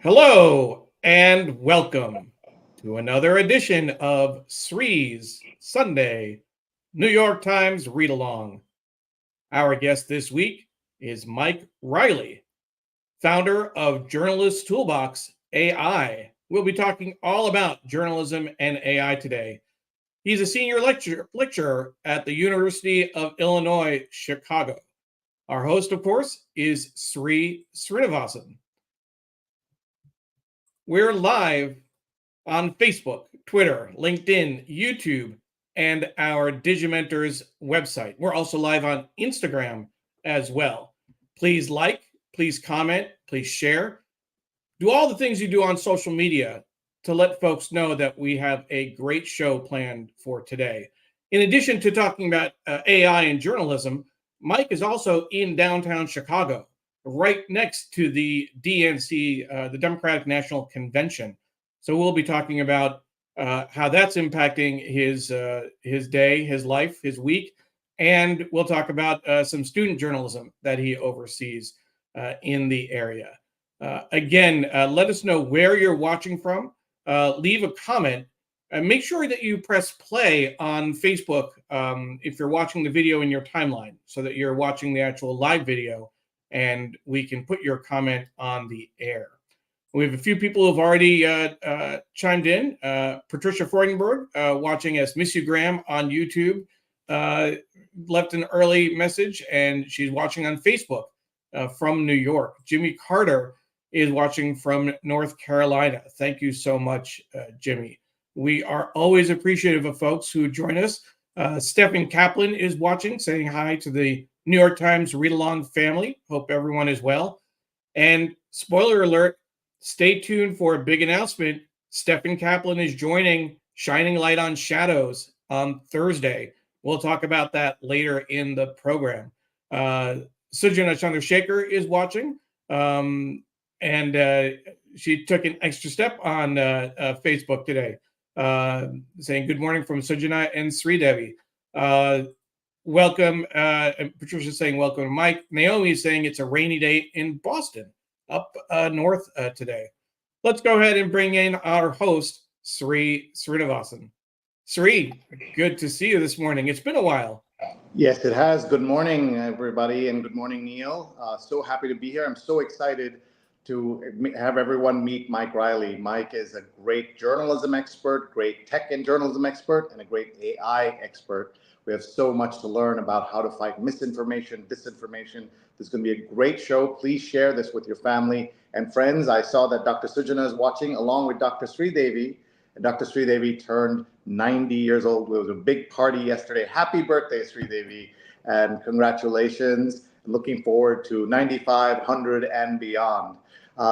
Hello and welcome to another edition of Sri's Sunday New York Times Read Along. Our guest this week is Mike Reilley, founder of JournalistsToolbox.ai. We'll be talking all about journalism and AI today. He's a senior lecturer at the University of Illinois, Chicago. Our host, of course, is Sri Srinivasan. We're live on Facebook, Twitter, LinkedIn, YouTube, and our Digimentors website. We're also live on Instagram as well. Please like, please comment, please share. Do all the things you do on social media to let folks know that we have a great show planned for today. In addition to talking about AI and journalism, Mike is also in downtown Chicago, right next to the DNC, the Democratic National Convention. So we'll be talking about how that's impacting his day, his life, his week, and we'll talk about some student journalism that he oversees in the area. Again, let us know where you're watching from. Leave a comment. Make sure that you press play on Facebook if you're watching the video in your timeline, so that you're watching the actual live video and we can put your comment on the air. We have a few people who have already chimed in. Patricia Freudenberg, watching as Miss You Graham on YouTube, left an early message, and she's watching on Facebook from New York. Jimmy Carter is watching from North Carolina. Thank you so much, Jimmy. We are always appreciative of folks who join us. Stephen Kaplan is watching, saying hi to the New York Times Read Along family. Hope everyone is well. And spoiler alert, stay tuned for a big announcement. Stephen Kaplan is joining Shining Light on Shadows on Thursday. We'll talk about that later in the program. Sujana Chandrasekhar is watching, and she took an extra step on Facebook today, saying good morning from Sujana and Sri Devi. Welcome. Patricia's saying welcome to Mike. Naomi is saying it's a rainy day in Boston, up north today. Let's go ahead and bring in our host, Sri Srinivasan. Sri, good to see you this morning. It's been a while. Yes, it has. Good morning, everybody, and good morning, Neil. So happy to be here. I'm so excited to have everyone meet Mike Reilley. Mike is a great journalism expert, great tech and journalism expert, and a great AI expert. We have so much to learn about how to fight misinformation, disinformation. This is going to be a great show. Please share this with your family and friends. I saw that Dr. Sujana is watching along with Dr. Sri Devi. And Dr. Sri Devi turned 90 years old. It was a big party yesterday. Happy birthday, Sri Devi, and congratulations. Looking forward to 95, 100, and beyond.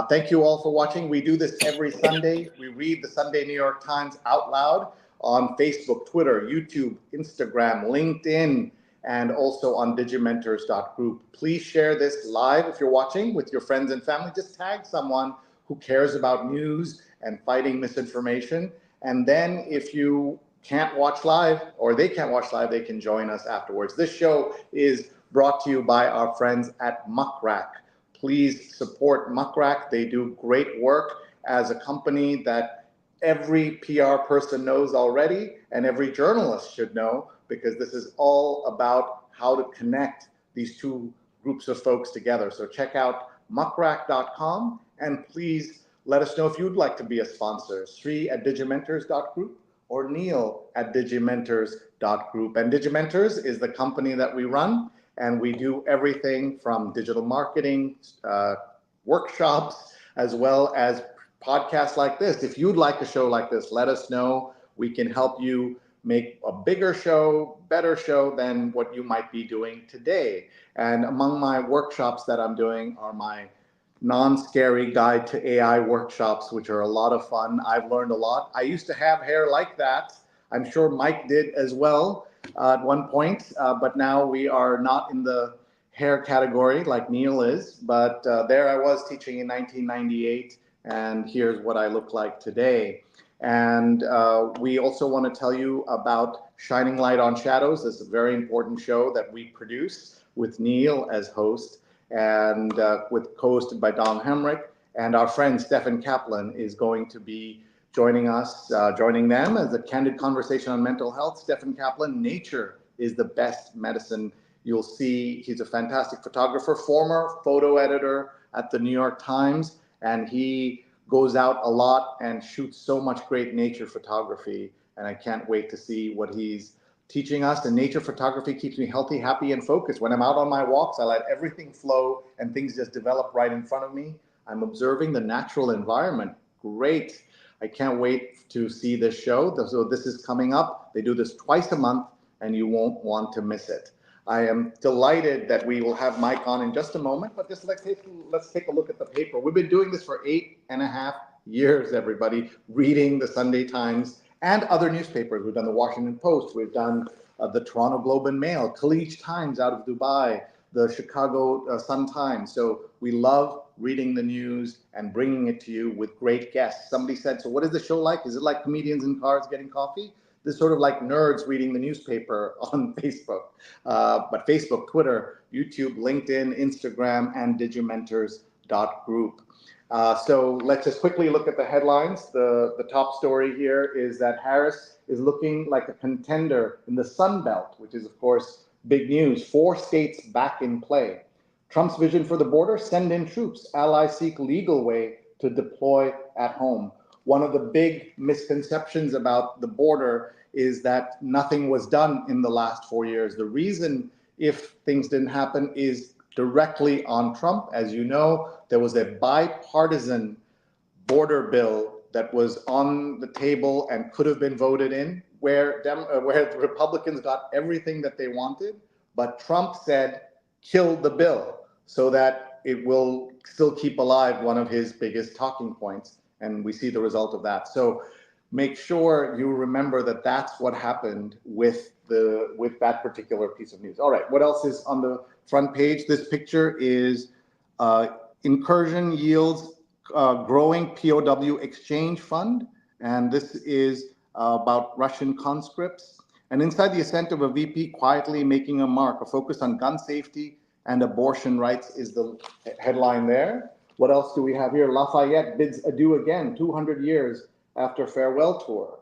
Thank you all for watching. We do this every Sunday. We read the Sunday New York Times out loud on Facebook, Twitter, YouTube, Instagram, LinkedIn, and also on Digimentors.group. Please share this live if you're watching with your friends and family. Just tag someone who cares about news and fighting misinformation. And then if you can't watch live, or they can't watch live, they can join us afterwards. This show is brought to you by our friends at Muckrack. Please support Muckrack. They do great work as a company that every PR person knows already, and every journalist should know, because this is all about how to connect these two groups of folks together. So check out muckrack.com, and please let us know if you'd like to be a sponsor. Sri at Digimentors.group or Neil at Digimentors.group. And Digimentors is the company that we run, and we do everything from digital marketing, workshops, as well as podcasts like this. If you'd like a show like this, let us know. We can help you make a bigger show, better show than what you might be doing today. And among my workshops that I'm doing are my non-scary guide to AI workshops, which are a lot of fun. I've learned a lot. I used to have hair like that. I'm sure Mike did as well at one point, but now we are not in the hair category like Neil is. But there I was teaching in 1998, and here's what I look like today. And we also want to tell you about Shining Light on Shadows. This is a very important show that we produce with Neil as host, and with co-hosted by Don Hemrick. And our friend Stephen Kaplan is going to be joining them as a candid conversation on mental health. Stephen Kaplan, nature is the best medicine. You'll see he's a fantastic photographer, former photo editor at the New York Times, and he goes out a lot and shoots so much great nature photography. And I can't wait to see what he's teaching us. And nature photography keeps me healthy, happy, and focused. When I'm out on my walks, I let everything flow and things just develop right in front of me. I'm observing the natural environment. Great. I can't wait to see this show. So this is coming up. They do this twice a month, and you won't want to miss it. I am delighted that we will have Mike on in just a moment, but just let's take a look at the paper. We've been doing this for 8.5 years, everybody, reading the Sunday Times and other newspapers. We've done the Washington Post, we've done the Toronto Globe and Mail, Khaleej Times out of Dubai, the Chicago Sun-Times. So we love reading the news and bringing it to you with great guests. Somebody said, so what is the show like? Is it like comedians in cars getting coffee? This is sort of like nerds reading the newspaper on Facebook. But Facebook, Twitter, YouTube, LinkedIn, Instagram, and Digimentors.group. So let's just quickly look at the headlines. The top story here is that Harris is looking like a contender in the Sun Belt, which is, of course, big news. 4 states back in play. Trump's vision for the border, send in troops. Allies seek legal way to deploy at home. One of the big misconceptions about the border is that nothing was done in the last 4 years. The reason if things didn't happen is directly on Trump. As you know, there was a bipartisan border bill that was on the table and could have been voted in, where the Republicans got everything that they wanted, but Trump said, kill the bill, so that it will still keep alive one of his biggest talking points. And we see the result of that. So make sure you remember that that's what happened with that particular piece of news. All right, what else is on the front page? This picture is incursion yields growing POW exchange fund. And this is about Russian conscripts. And inside the ascent of a VP quietly making a mark, a focus on gun safety and abortion rights is the headline there. What else do we have here? Lafayette bids adieu again, 200 years after farewell tour.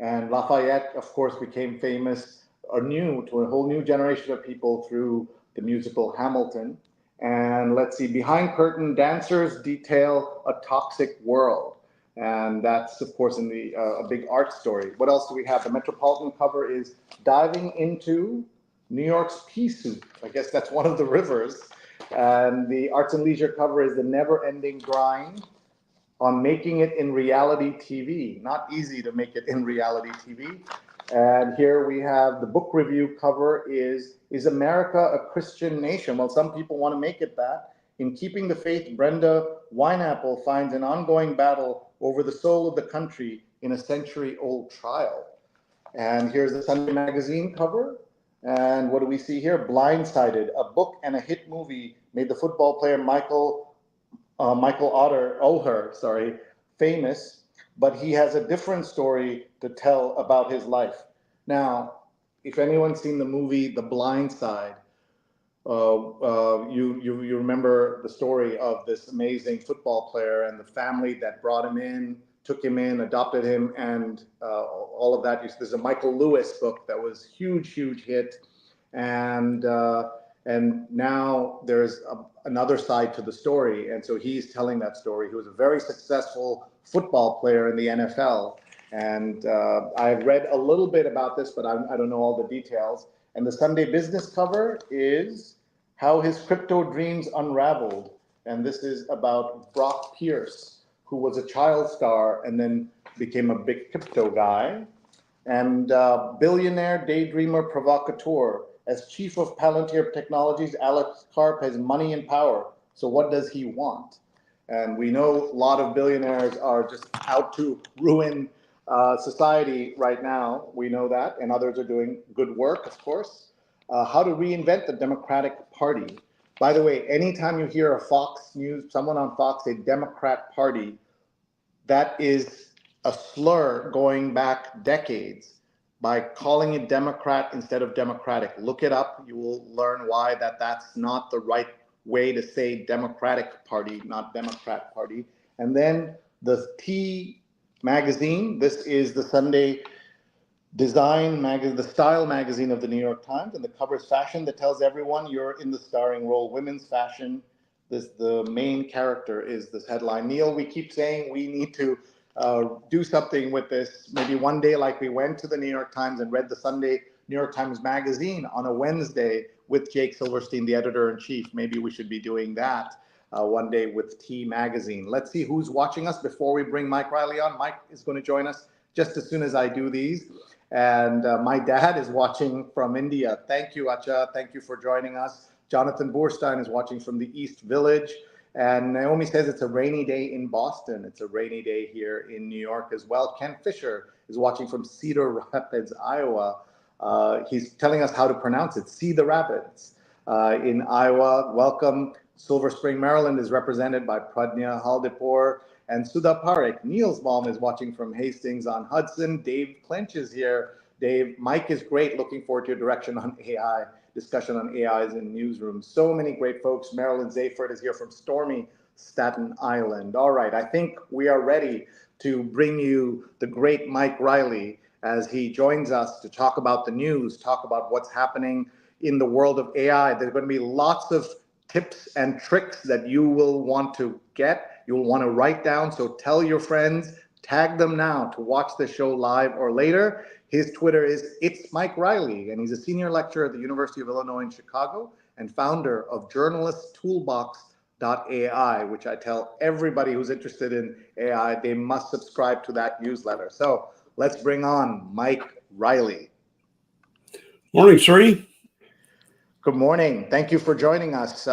And Lafayette, of course, became famous anew to a whole new generation of people through the musical Hamilton. And let's see, behind curtain, dancers detail a toxic world. And that's, of course, in the a big art story. What else do we have? The Metropolitan cover is diving into New York's pea soup. I guess that's one of the rivers. And the Arts and Leisure cover is the never-ending grind on making it in reality TV. Not easy to make it in reality TV. And here we have the book review cover is America a Christian Nation? Well, some people want to make it that. In Keeping the Faith, Brenda Wineapple finds an ongoing battle over the soul of the country in a century-old trial. And here's the Sunday Magazine cover. And what do we see here? Blindsided, a book and a hit movie made the football player Michael Oher, famous, but he has a different story to tell about his life. Now, if anyone's seen the movie The Blind Side, you remember the story of this amazing football player and the family that brought him in, took him in, adopted him, and all of that. There's a Michael Lewis book that was huge hit, and now there's another side to the story, and so he's telling that story. He was a very successful football player in the NFL, and I've read a little bit about this, but I don't know all the details. And the Sunday Business cover is How His Crypto Dreams Unraveled, and this is about Brock Pierce, who was a child star and then became a big crypto guy. And billionaire, daydreamer, provocateur. As chief of Palantir Technologies, Alex Karp has money and power. So what does he want? And we know a lot of billionaires are just out to ruin society right now. We know that, and others are doing good work, of course. How to reinvent the Democratic Party. By the way, anytime you hear a Fox News, someone on Fox say Democrat Party, that is a slur going back decades by calling it Democrat instead of Democratic. Look it up. You will learn why that's not the right way to say Democratic Party, not Democrat Party. And then the T magazine. This is the Sunday design magazine, the style magazine of the New York Times, and the cover is fashion that tells everyone you're in the starring role. Women's fashion. The main character is this headline. Neil, we keep saying we need to do something with this. Maybe one day, like we went to the New York Times and read the Sunday New York Times Magazine on a Wednesday with Jake Silverstein, the editor-in-chief. Maybe we should be doing that one day with T Magazine. Let's see who's watching us before we bring Mike Reilley on. Mike is going to join us just as soon as I do these. And my dad is watching from India. Thank you, Acha. Thank you for joining us. Jonathan Borstein is watching from the East Village. And Naomi says it's a rainy day in Boston. It's a rainy day here in New York as well. Ken Fisher is watching from Cedar Rapids, Iowa. He's telling us how to pronounce it, Cedar Rapids in Iowa. Welcome. Silver Spring, Maryland is represented by Pradnya Haldipur and Sudha Parekh. Neil's mom is watching from Hastings on Hudson. Dave Clinch is here. Dave, Mike is great. Looking forward to your direction on AI, discussion on AIs in newsrooms. So many great folks. Marilyn Zayford is here from stormy Staten Island. All right, I think we are ready to bring you the great Mike Reilley as he joins us to talk about the news, talk about what's happening in the world of AI. There's going to be lots of tips and tricks that you will want to get, you'll want to write down. So tell your friends, tag them now to watch the show live or later. His Twitter is It's Mike Reilley, and he's a senior lecturer at the University of Illinois in Chicago and founder of JournalistsToolbox.ai, which I tell everybody who's interested in AI, they must subscribe to that newsletter. So let's bring on Mike Reilley. Morning, Sri. Good morning. Thank you for joining us.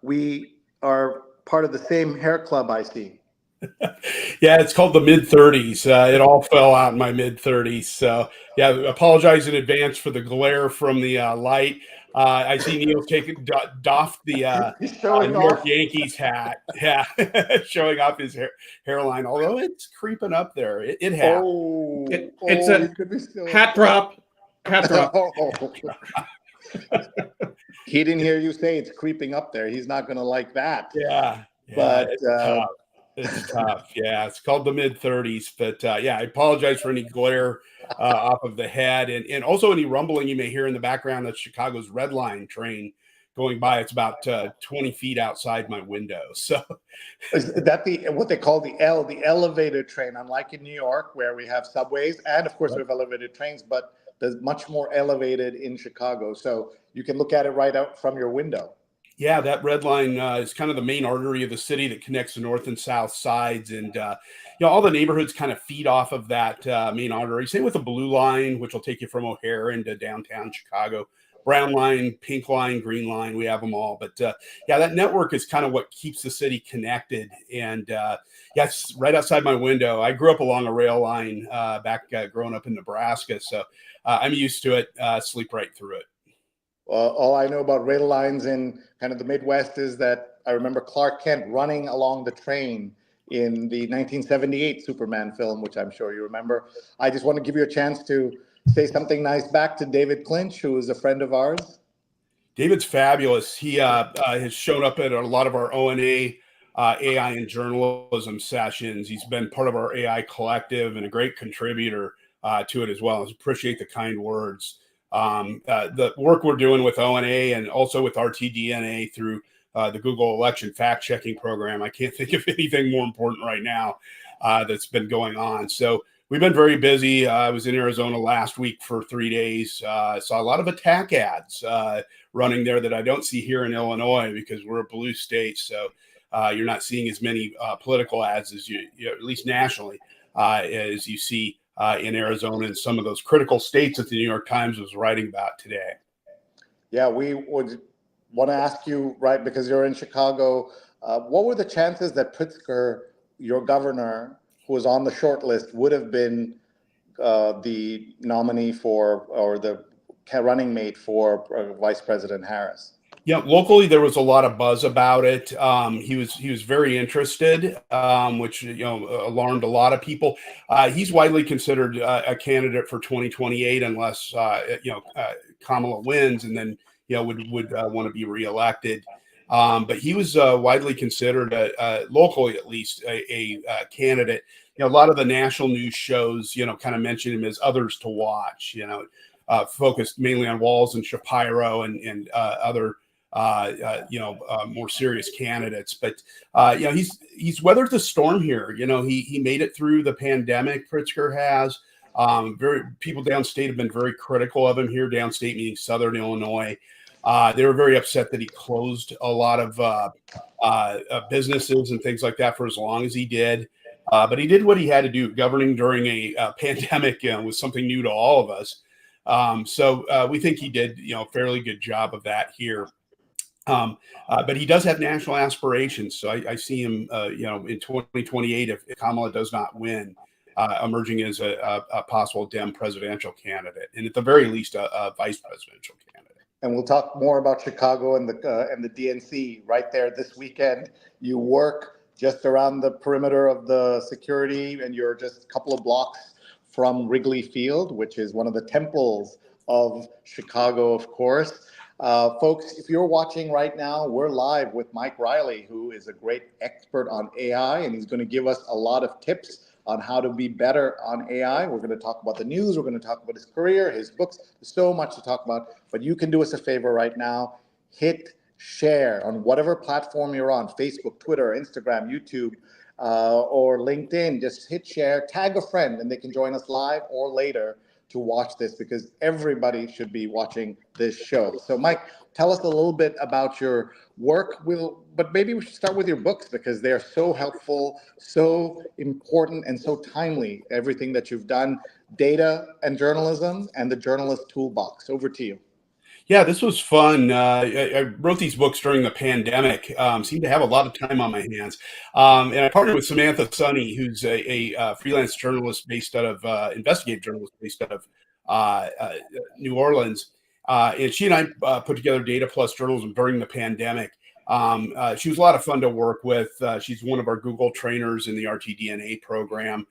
We are part of the same hair club, I see. Yeah, it's called the mid-30s. It all fell out in my mid-30s. So, yeah, apologize in advance for the glare from the light. I see Neil doffed the New York Yankees hat. Yeah, showing off his hairline, although it's creeping up there. It has. It's a hat drop. Hat drop. He didn't hear you say it's creeping up there. He's not going to like that. Yeah, but it's tough. Yeah, it's called the mid-30s. But yeah, I apologize for any glare off of the head, and also any rumbling you may hear in the background. That's Chicago's Red Line train going by. It's about 20 feet outside my window. So is that what they call the elevated train? Unlike in New York, where we have subways, and of course we have elevated trains, but there's much more elevated in Chicago. So you can look at it right out from your window. Yeah, that Red Line is kind of the main artery of the city that connects the north and south sides. And, all the neighborhoods kind of feed off of that main artery. Same with the Blue Line, which will take you from O'Hare into downtown Chicago. Brown Line, Pink Line, Green Line, we have them all. But, yeah, that network is kind of what keeps the city connected. And, yeah, it's right outside my window. I grew up along a rail line back growing up in Nebraska. So I'm used to it, sleep right through it. All I know about rail lines in kind of the Midwest is that I remember Clark Kent running along the train in the 1978 Superman film, which I'm sure you remember. I just want to give you a chance to say something nice back to David Clinch, who is a friend of ours. David's fabulous. He has shown up at a lot of our ONA AI and journalism sessions. He's been part of our AI collective and a great contributor to it as well. I appreciate the kind words. The work we're doing with ONA and also with RTDNA through the Google election fact-checking program. I can't think of anything more important right now that's been going on. So we've been very busy. I was in Arizona last week for 3 days. Saw a lot of attack ads running there that I don't see here in Illinois because we're a blue state. So you're not seeing as many political ads as you at least nationally, as you see in Arizona and some of those critical states that the New York Times was writing about today. Yeah, we would want to ask you, right, because you're in Chicago, what were the chances that Pritzker, your governor, who was on the short list, would have been the nominee for, or the running mate for Vice President Harris? Yeah, locally there was a lot of buzz about it. He was very interested, which alarmed a lot of people. He's widely considered a candidate for 2028 unless Kamala wins, and then would want to be reelected. But he was widely considered, locally at least, a candidate. A lot of the national news shows, kind of mention him as others to watch. Focused mainly on Walz and Shapiro and other more serious candidates. But he's weathered the storm here. He made it through the pandemic. Pritzker has. People downstate have been very critical of him here. Downstate meaning Southern Illinois. They were very upset that he closed a lot of businesses and things like that for as long as he did. But he did what he had to do. Governing during a pandemic was something new to all of us. So we think he did, a fairly good job of that here. But he does have national aspirations. So I see him, in 2028, if Kamala does not win, emerging as a possible Dem presidential candidate, and at the very least, a vice presidential candidate. And we'll talk more about Chicago and the DNC right there this weekend. You work just around the perimeter of the security, and you're just a couple of blocks from Wrigley Field, which is one of the temples of Chicago, of course. Folks, if you're watching right now, we're live with Mike Reilley, who is a great expert on AI, and he's going to give us a lot of tips on how to be better on AI. We're going to talk about the news. We're going to talk about his career, his books. There's so much to talk about, but you can do us a favor right now. Hit share on whatever platform you're on, Facebook, Twitter, Instagram, YouTube, or LinkedIn. Just hit share, tag a friend, and they can join us live or later to watch this, because everybody should be watching this show. So Mike, tell us a little bit about your work. But maybe we should start with your books, because they're so helpful, so important, and so timely. Everything that you've done, Data and Journalism and the Journalist Toolbox. Over to you. Yeah, this was fun. I wrote these books during the pandemic. Seemed to have a lot of time on my hands. And I partnered with Samantha Sunny, who's a freelance journalist based out of, investigative journalist based out of New Orleans. And she and I put together Data Plus Journalism during the pandemic. She was a lot of fun to work with. She's one of our Google trainers in the RTDNA program.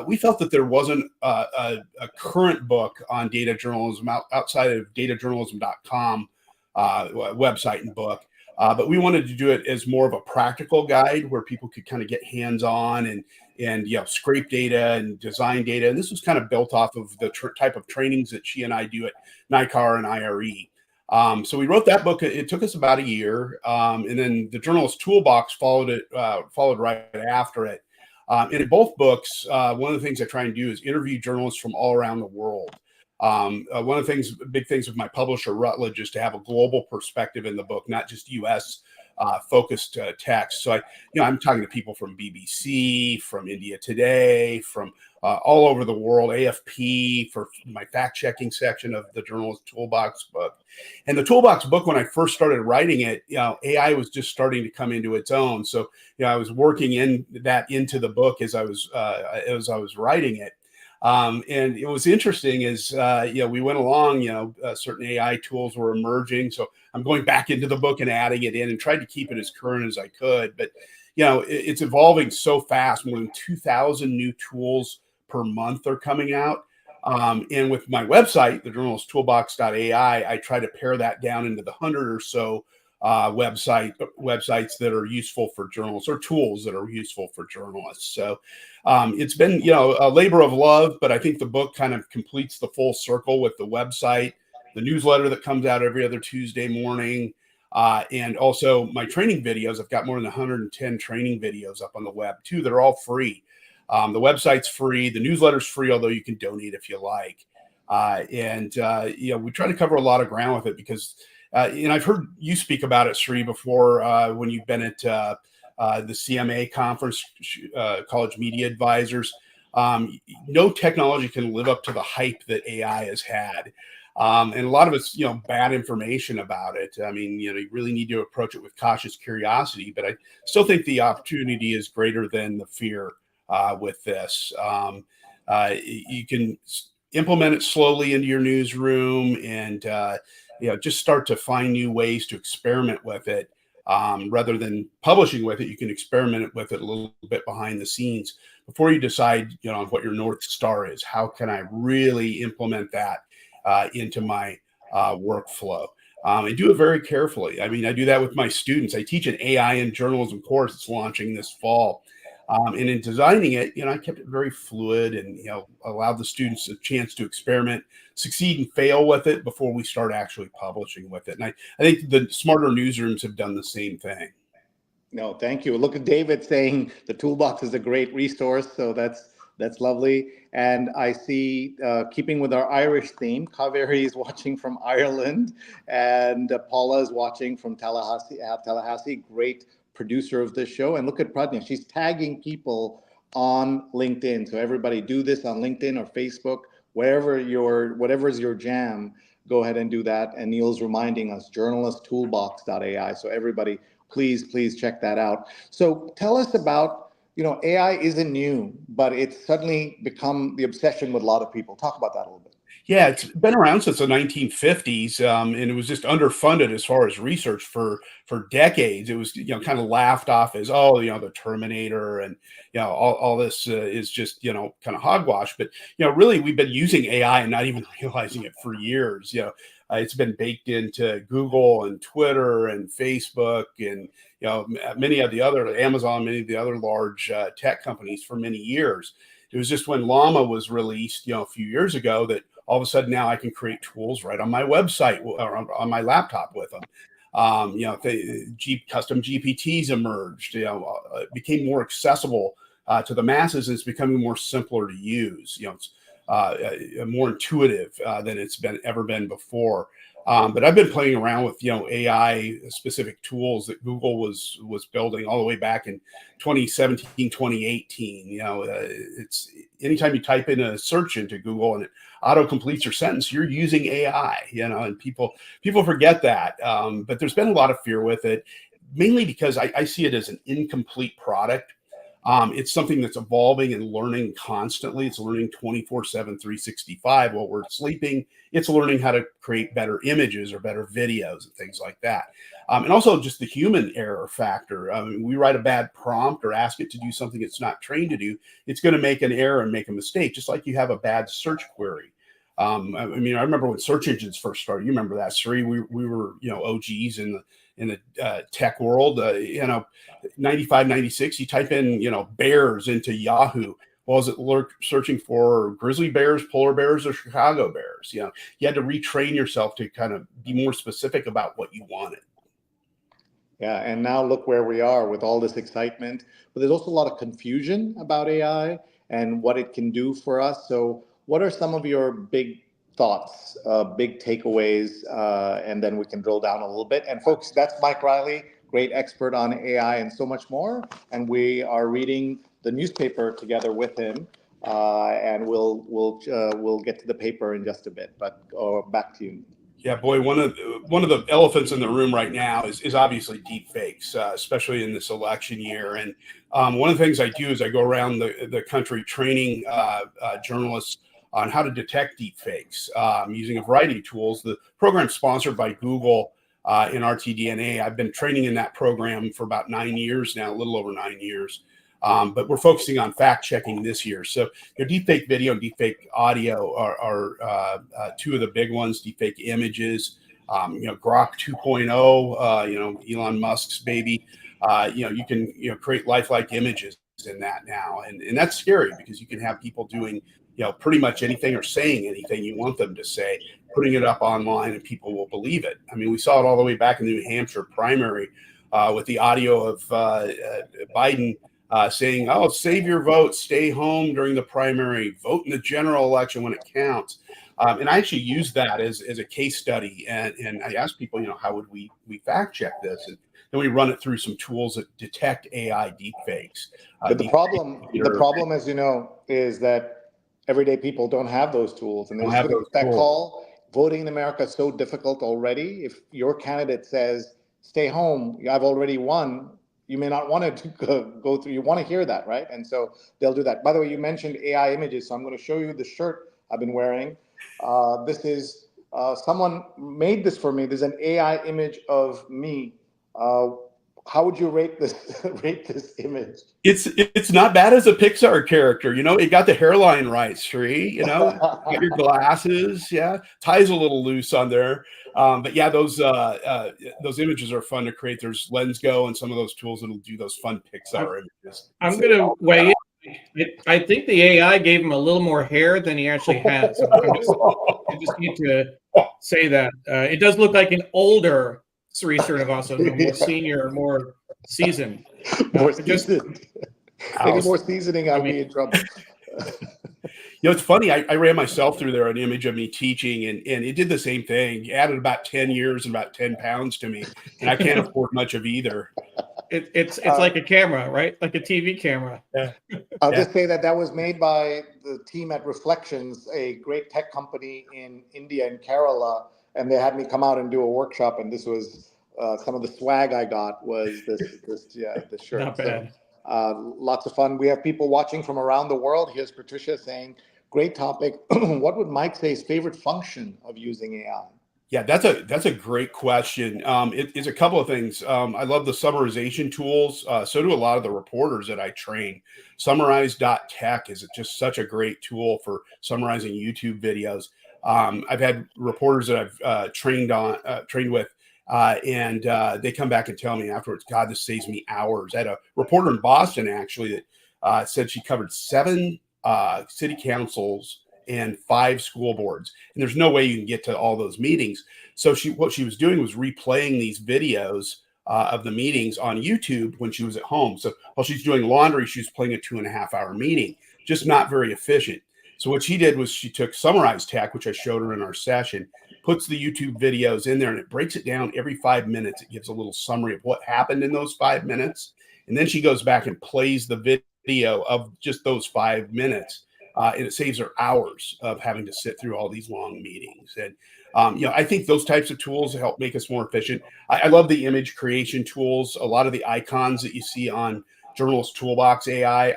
We felt that there wasn't a current book on data journalism outside of datajournalism.com website and book. But we wanted to do it as more of a practical guide where people could kind of get hands-on and scrape data and design data. And this was kind of built off of the type of trainings that she and I do at NYCAR and IRE. So we wrote that book. It took us about a year. And then the Journalist Toolbox followed right after it. And in both books, one of the things I try and do is interview journalists from all around the world. One of the big things with my publisher, Routledge, is to have a global perspective in the book, not just U.S. Focused text. So I'm talking to people from BBC, from India Today, from all over the world, AFP, for my fact-checking section of the Journalist Toolbox book. And the Toolbox book, when I first started writing it, AI was just starting to come into its own. So I was working into the book as I was writing it. And it was interesting as, we went along, certain AI tools were emerging. So I'm going back into the book and adding it in and tried to keep it as current as I could. But, it's evolving so fast. More than 2,000 new tools per month are coming out. And with my website, the JournalistsToolbox.ai, I try to pare that down into the 100 or so websites that are useful for journalists, or tools that are useful for journalists. So it's been, a labor of love, but I think the book kind of completes the full circle with the website, the newsletter that comes out every other Tuesday morning, and also my training videos. I've got more than 110 training videos up on the web too that are all free. The website's free, the newsletter's free, although you can donate if you like. We try to cover a lot of ground with it because and I've heard you speak about it, Sri, before when you've been at the CMA conference, College Media Advisors. No technology can live up to the hype that AI has had. And a lot of it's, bad information about it. I mean, you really need to approach it with cautious curiosity, but I still think the opportunity is greater than the fear with this. You can implement it slowly into your newsroom and, just start to find new ways to experiment with it. Rather than publishing with it, you can experiment with it a little bit behind the scenes before you decide, on what your North Star is. How can I really implement that into my workflow? I do it very carefully. I mean, I do that with my students. I teach an AI in journalism course that's launching this fall. And in designing it, I kept it very fluid and, allowed the students a chance to experiment, succeed and fail with it before we start actually publishing with it. And I think the smarter newsrooms have done the same thing. No, thank you. Look at David saying the toolbox is a great resource. So that's lovely. And I see, keeping with our Irish theme, Kaveri is watching from Ireland, and Paula is watching from Tallahassee. Great producer of this show. And look at Pradnya, she's tagging people on LinkedIn. So everybody do this on LinkedIn or Facebook, whatever is your jam. Go ahead and do that. And Neil's reminding us, JournalistsToolbox.ai. So everybody, please check that out. So tell us about, AI isn't new, but it's suddenly become the obsession with a lot of people. Talk about that a little bit. Yeah, it's been around since the 1950s, and it was just underfunded as far as research for decades. It was kind of laughed off as, oh, the Terminator, and all this is just kind of hogwash. But really, we've been using AI and not even realizing it for years. It's been baked into Google and Twitter and Facebook and many of the other Amazon, many of the other large tech companies for many years. It was just when Llama was released, a few years ago, that all of a sudden now I can create tools right on my website or on my laptop with them. Custom GPTs emerged. It became more accessible to the masses, and it's becoming more simpler to use. It's more intuitive than it's ever been before. But I've been playing around with AI specific tools that Google was building all the way back in 2017, 2018. It's anytime you type in a search into Google and it auto completes your sentence, you're using AI. And people forget that. But there's been a lot of fear with it, mainly because I see it as an incomplete product. It's something that's evolving and learning constantly. It's learning 24/7, 365 while we're sleeping. It's learning how to create better images or better videos and things like that. And also just the human error factor. We write a bad prompt or ask it to do something it's not trained to do. It's going to make an error and make a mistake, just like you have a bad search query. I remember when search engines first started. You remember that, Sri? We were, OGs in the tech world. 95, 96, you type in, bears into Yahoo. Well, is it searching for grizzly bears, polar bears, or Chicago bears? You had to retrain yourself to kind of be more specific about what you wanted. Yeah, and now look where we are with all this excitement. But there's also a lot of confusion about AI and what it can do for us. So what are some of your big thoughts, big takeaways, and then we can drill down a little bit. And folks, that's Mike Reilley, great expert on AI and so much more. And we are reading the newspaper together with him. And we'll get to the paper in just a bit. But back to you. Yeah, boy, one of the elephants in the room right now is obviously deep fakes, especially in this election year. And one of the things I do is I go around the country training journalists on how to detect deep fakes using a variety of tools. The program's sponsored by Google in RTDNA. I've been training in that program for about 9 years now, a little over 9 years. But we're focusing on fact checking this year. So deepfake video and deepfake audio are two of the big ones. Deepfake images, Grok 2.0, Elon Musk's baby. You can create lifelike images in that now, and that's scary because you can have people doing pretty much anything or saying anything you want them to say, putting it up online, and people will believe it. I mean, we saw it all the way back in the New Hampshire primary with the audio of Biden. Saying, "Oh, save your vote, stay home during the primary, vote in the general election when it counts." And I actually used that as a case study, and I asked people, how would we fact check this? And then we run it through some tools that detect AI deepfakes. But the problem, as you know, is that everyday people don't have those tools, and there's that call. Voting in America is so difficult already. If your candidate says, "Stay home," I've already won. You may not want to go through. You want to hear that, right? And so they'll do that. By the way, you mentioned AI images, so I'm going to show you the shirt I've been wearing. This is someone made this for me. There's an AI image of me How would you rate this rate this image? It's not bad as a Pixar character. It got the hairline right, Sri. Got your glasses. Yeah, tie's a little loose on there. But yeah, those images are fun to create. There's LensGo and some of those tools that'll do those fun Pixar images. I'm going to weigh in. I think the AI gave him a little more hair than he actually has. I just need to say that. It does look like an older Sri Srinivasan, more senior, more seasoned. More seasoned. Any more seasoning, I'll be in trouble. It's funny. I ran myself through there an image of me teaching, and it did the same thing. It added about 10 years and about 10 pounds to me, and I can't afford much of either. It's like a camera, right? Like a TV camera. Yeah. I'll just say that was made by the team at Reflections, a great tech company in India, in Kerala, and they had me come out and do a workshop, and this was some of the swag I got was this shirt. Not bad. So, lots of fun. We have people watching from around the world. Here's Patricia saying, great topic. What would Mike say is favorite function of using AI? Yeah, that's a great question. It's a couple of things. I love the summarization tools. So do a lot of the reporters that I train. Summarize.tech is just such a great tool for summarizing YouTube videos. I've had reporters that I've trained with, and they come back and tell me afterwards, God, this saves me hours. I had a reporter in Boston actually that said she covered 7 city councils and 5 school boards, and there's no way you can get to all those meetings. So what she was doing was replaying these videos of the meetings on YouTube when she was at home. So while she's doing laundry, she's playing a 2.5-hour meeting, just not very efficient. So what she did was she took Summarize Tech, which I showed her in our session, puts the YouTube videos in there, and it breaks it down every 5 minutes. It gives a little summary of what happened in those 5 minutes, and then she goes back and plays the video of just those 5 minutes. And it saves her hours of having to sit through all these long meetings. And, I think those types of tools help make us more efficient. I love the image creation tools. A lot of the icons that you see on JournalistsToolbox.ai,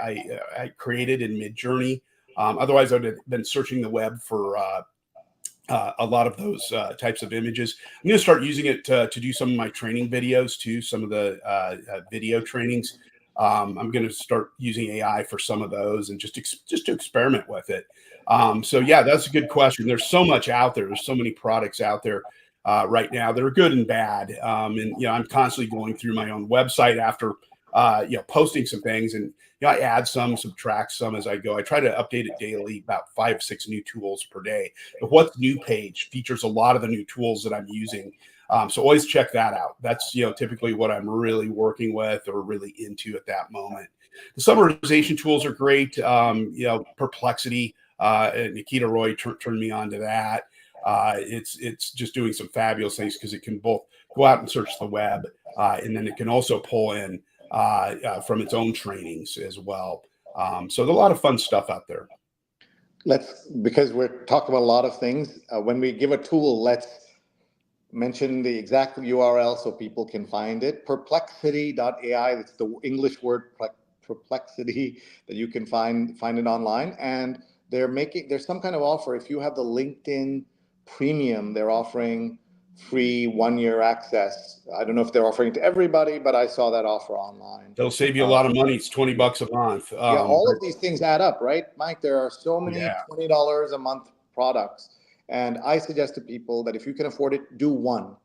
I created in Midjourney. Otherwise, I would have been searching the web for a lot of those types of images. I'm going to start using it to do some of my training videos too, some of the video trainings. I'm going to start using AI for some of those and just to experiment with it. So yeah, that's a good question. There's so much out there. There's so many products out there right now that are good and bad. And I'm constantly going through my own website after posting some things, and I add some, subtract some as I go. I try to update it daily, about 5-6 new tools per day. The What's New page features a lot of the new tools that I'm using. So always check that out. That's, typically what I'm really working with or really into at that moment. The summarization tools are great. Perplexity, and Nikita Roy turned me on to that. It's just doing some fabulous things because it can both go out and search the web, and then it can also pull in from its own trainings as well. So there's a lot of fun stuff out there. Because we're talking about a lot of things, when we give a tool, let's mention the exact URL so people can find it. Perplexity.ai, it's the English word perplexity that you can find it online. And there's some kind of offer. If you have the LinkedIn Premium, they're offering free 1-year access. I don't know if they're offering it to everybody, but I saw that offer online. They'll save you a lot of money. It's $20 a month. All of these things add up, right, Mike? There are so many $20 a month products. And I suggest to people that if you can afford it, do one.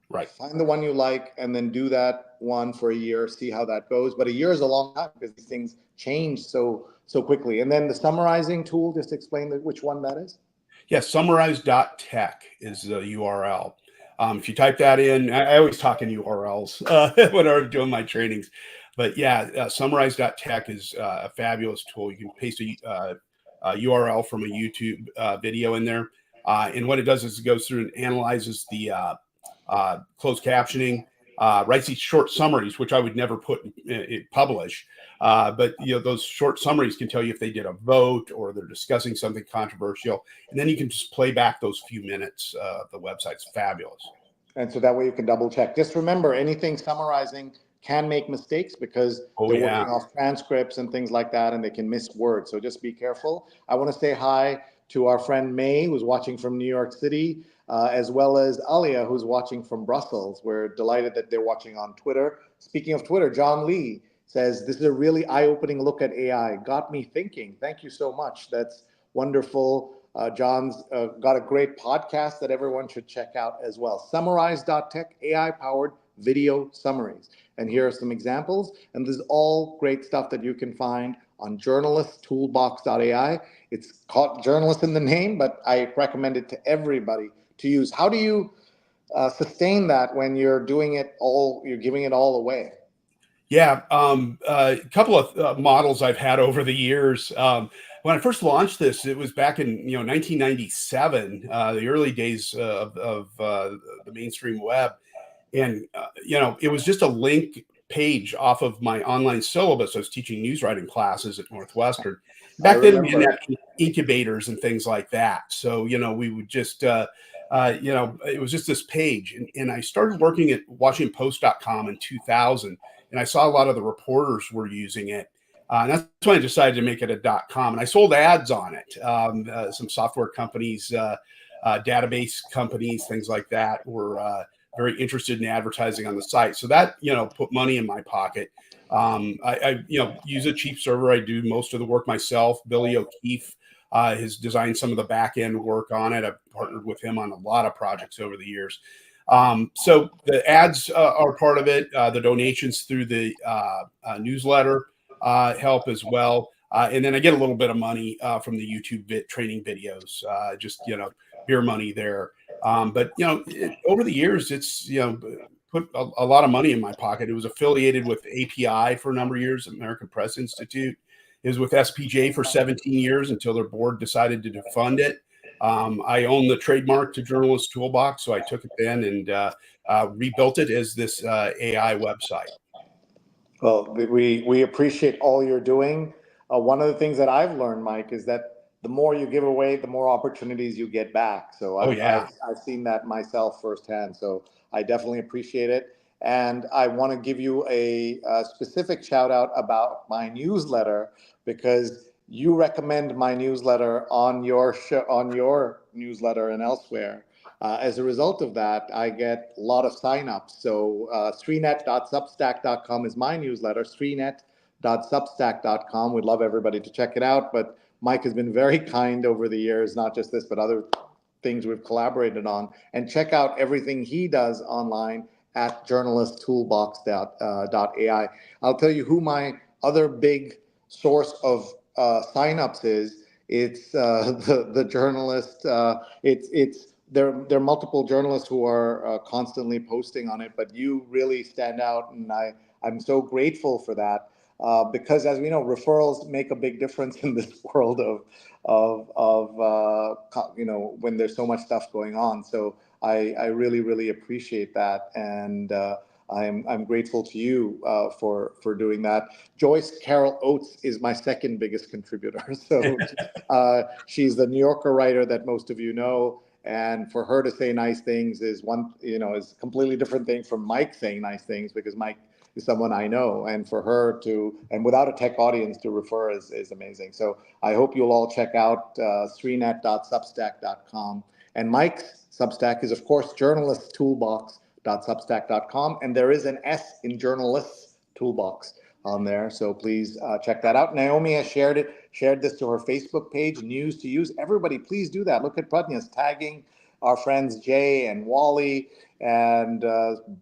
Right. Find the one you like and then do that one for a year, see how that goes. But a year is a long time because these things change so quickly. And then the summarizing tool, just explain which one that is. Yeah, summarize.tech is the URL. If you type that in, I always talk in URLs when I'm doing my trainings. But yeah, summarize.tech is a fabulous tool. You can paste a URL from a YouTube video in there. And what it does is it goes through and analyzes the closed captioning, writes these short summaries, which I would never publish. But those short summaries can tell you if they did a vote or they're discussing something controversial. And then you can just play back those few minutes of the website. It's fabulous. And so that way you can double check. Just remember, anything summarizing can make mistakes because they're working off transcripts and things like that, and they can miss words. So just be careful. I want to say hi to our friend May, who's watching from New York City, as well as Alia, who's watching from Brussels. We're delighted that they're watching on Twitter. speaking of Twitter, John Lee says, this is a really eye-opening look at AI. Got me thinking. Thank you so much. That's wonderful. John's got a great podcast that everyone should check out as well. Summarize.tech, AI-powered video summaries. And here are some examples. And this is all great stuff that you can find on JournalistsToolbox.ai. It's called journalist in the name, but I recommend it to everybody to use. How do you sustain that when you're doing it all, you're giving it all away? Yeah, a couple of models I've had over the years. When I first launched this, it was back in 1997, the early days of the mainstream web, and it was just a link page off of my online syllabus. I was teaching news writing classes at Northwestern. Back then, we didn't have incubators and things like that, so we would just it was just this page, and I started working at WashingtonPost.com in 2000. And I saw a lot of the reporters were using it. And that's when I decided to make it a .com. And I sold ads on it. Some software companies, database companies, things like that were very interested in advertising on the site. So that, put money in my pocket. I use a cheap server. I do most of the work myself. Billy O'Keefe has designed some of the back end work on it. I've partnered with him on a lot of projects over the years. So the ads are part of it. The donations through the newsletter help as well. And then I get a little bit of money from the YouTube training videos, just, beer money there. But, over the years, it's, put a lot of money in my pocket. It was affiliated with API for a number of years, American Press Institute. It was with SPJ for 17 years until their board decided to defund it. I own the trademark to Journalist Toolbox, so I took it then and rebuilt it as this AI website. Well, we appreciate all you're doing. One of the things that I've learned, Mike, is that the more you give away, the more opportunities you get back. So I've seen that myself firsthand. So I definitely appreciate it. And I want to give you a specific shout out about my newsletter, because you recommend my newsletter on your newsletter and elsewhere. As a result of that, I get a lot of signups. So srinet.substack.com is my newsletter, srinet.substack.com. We'd love everybody to check it out. But Mike has been very kind over the years, not just this, but other things we've collaborated on. And check out everything he does online at JournalistsToolbox.ai. I'll tell you who my other big source of signups is. It's the journalist. There are multiple journalists who are constantly posting on it, but you really stand out, and I'm so grateful for that, because as we know, referrals make a big difference in this world of when there's so much stuff going on. So I really appreciate that, and I'm grateful to you for doing that. Joyce Carol Oates is my second biggest contributor. So she's the New Yorker writer that most of you know, and for her to say nice things is is a completely different thing from Mike saying nice things, because Mike is someone I know, and for her to, and without a tech audience, to refer is amazing. So I hope you'll all check out srinet.substack.com. And Mike's Substack is, of course, JournalistsToolbox.substack.com, and there is an S in Journalists Toolbox on there, so please check that out. Naomi has shared this to her Facebook page, News to Use. Everybody, please do that. Look at Pradnya's tagging our friends Jay and Wally and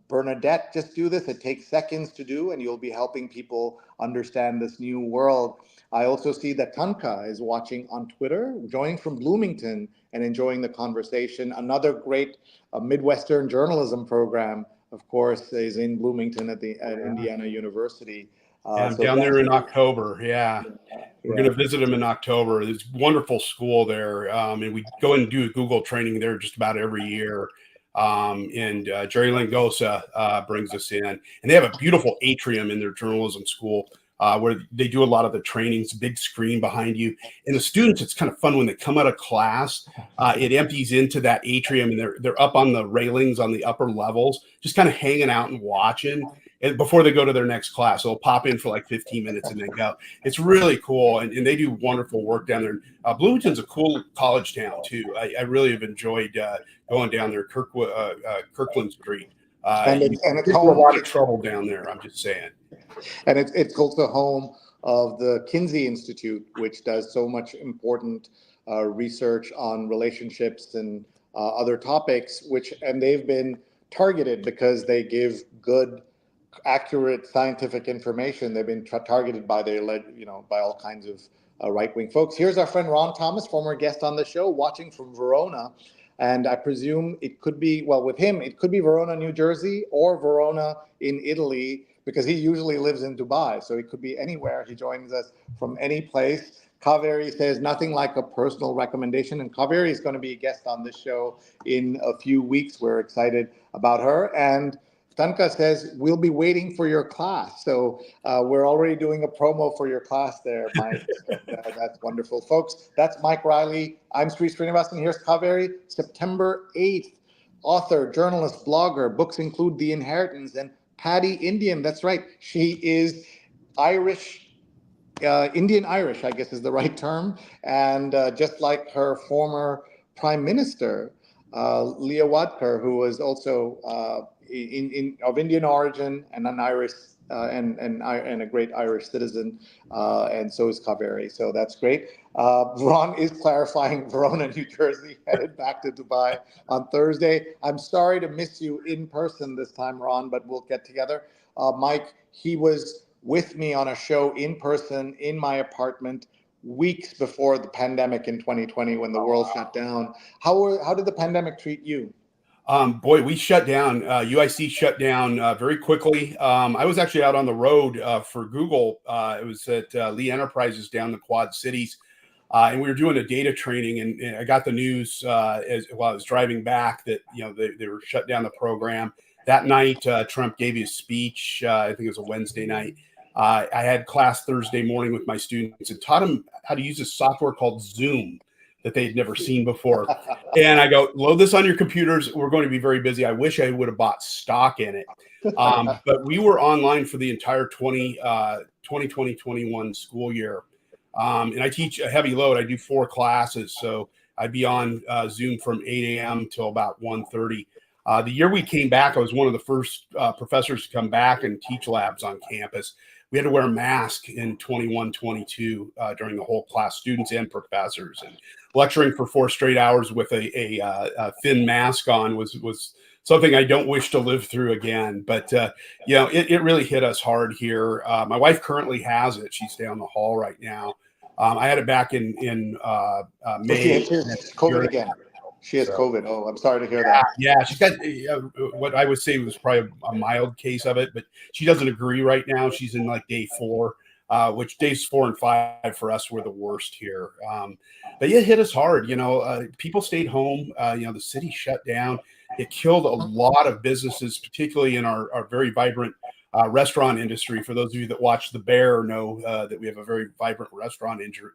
Bernadette. Just do this. It takes seconds to do, and you'll be helping people understand this new world. I also see that Tanka is watching on Twitter, joining from Bloomington and enjoying the conversation. Another great Midwestern journalism program, of course, is in Bloomington at Indiana University. I'm down there in October. We're going to visit them in October. It's a wonderful school there. And we go and do Google training there just about every year. And Jerry Langosa brings us in. And they have a beautiful atrium in their journalism school where they do a lot of the trainings, big screen behind you. And the students, it's kind of fun when they come out of class, it empties into that atrium, and they're up on the railings on the upper levels, just kind of hanging out and watching. And before they go to their next class, they'll pop in for like 15 minutes and then go. It's really cool, and they do wonderful work down there. Bloomington's a cool college town too. I really have enjoyed going down there, Kirkland Street. It's There's a home. lot of trouble down there. I'm just saying. And it's also home of the Kinsey Institute, which does so much important research on relationships and other topics, and they've been targeted because they give good, accurate scientific information. They've been targeted by by all kinds of right-wing folks. Here's our friend Ron Thomas, former guest on the show, watching from Verona. And I presume it could be, well, with him, it could be Verona, New Jersey, or Verona in Italy, because he usually lives in Dubai. So it could be anywhere. He joins us from any place. Kaveri says nothing like a personal recommendation. And Kaveri is going to be a guest on this show in a few weeks. We're excited about her. And Stanka says, we'll be waiting for your class. So we're already doing a promo for your class there, Mike. That's wonderful. Folks, that's Mike Reilley. I'm Sri Srinivasan. Here's Kaveri. September 8th, author, journalist, blogger. Books include The Inheritance and Paddy Indian. That's right. She is Irish, Indian Irish, I guess is the right term. And just like her former prime minister, Leah Wadkar, who was also of Indian origin and an Irish and a great Irish citizen, and so is Kaveri. So that's great. Ron is clarifying Verona, New Jersey, headed back to Dubai on Thursday. I'm sorry to miss you in person this time, Ron, but we'll get together. Mike, he was with me on a show in person in my apartment weeks before the pandemic in 2020 when the world shut down. How did the pandemic treat you? Boy, we shut down. UIC shut down very quickly. I was actually out on the road for Google. It was at Lee Enterprises down in the Quad Cities. And we were doing a data training, and I got the news while I was driving back that they were shut down the program. That night, Trump gave his speech. I think it was a Wednesday night. I had class Thursday morning with my students and taught them how to use a software called Zoom that they'd never seen before. And I go, load this on your computers. We're going to be very busy. I wish I would have bought stock in it. But we were online for the entire 2020-21 school year. And I teach a heavy load. I do 4 classes. So I'd be on Zoom from 8 a.m. till about 1:30. The year we came back, I was one of the first professors to come back and teach labs on campus. We had to wear a mask in 21-22 during the whole class, students and professors. And lecturing for 4 straight hours with a thin mask on was something I don't wish to live through again. But, it really hit us hard here. My wife currently has it. She's down the hall right now. I had it back in May. She has COVID again. She has COVID. Oh, I'm sorry to hear that. Yeah, she's got what I would say was probably a mild case of it, but she doesn't agree right now. She's in like day 4, which days 4 and 5 for us were the worst here. But it hit us hard. People stayed home. The city shut down. It killed a lot of businesses, particularly in our very vibrant restaurant industry. For those of you that watch The Bear know that we have a very vibrant restaurant industry.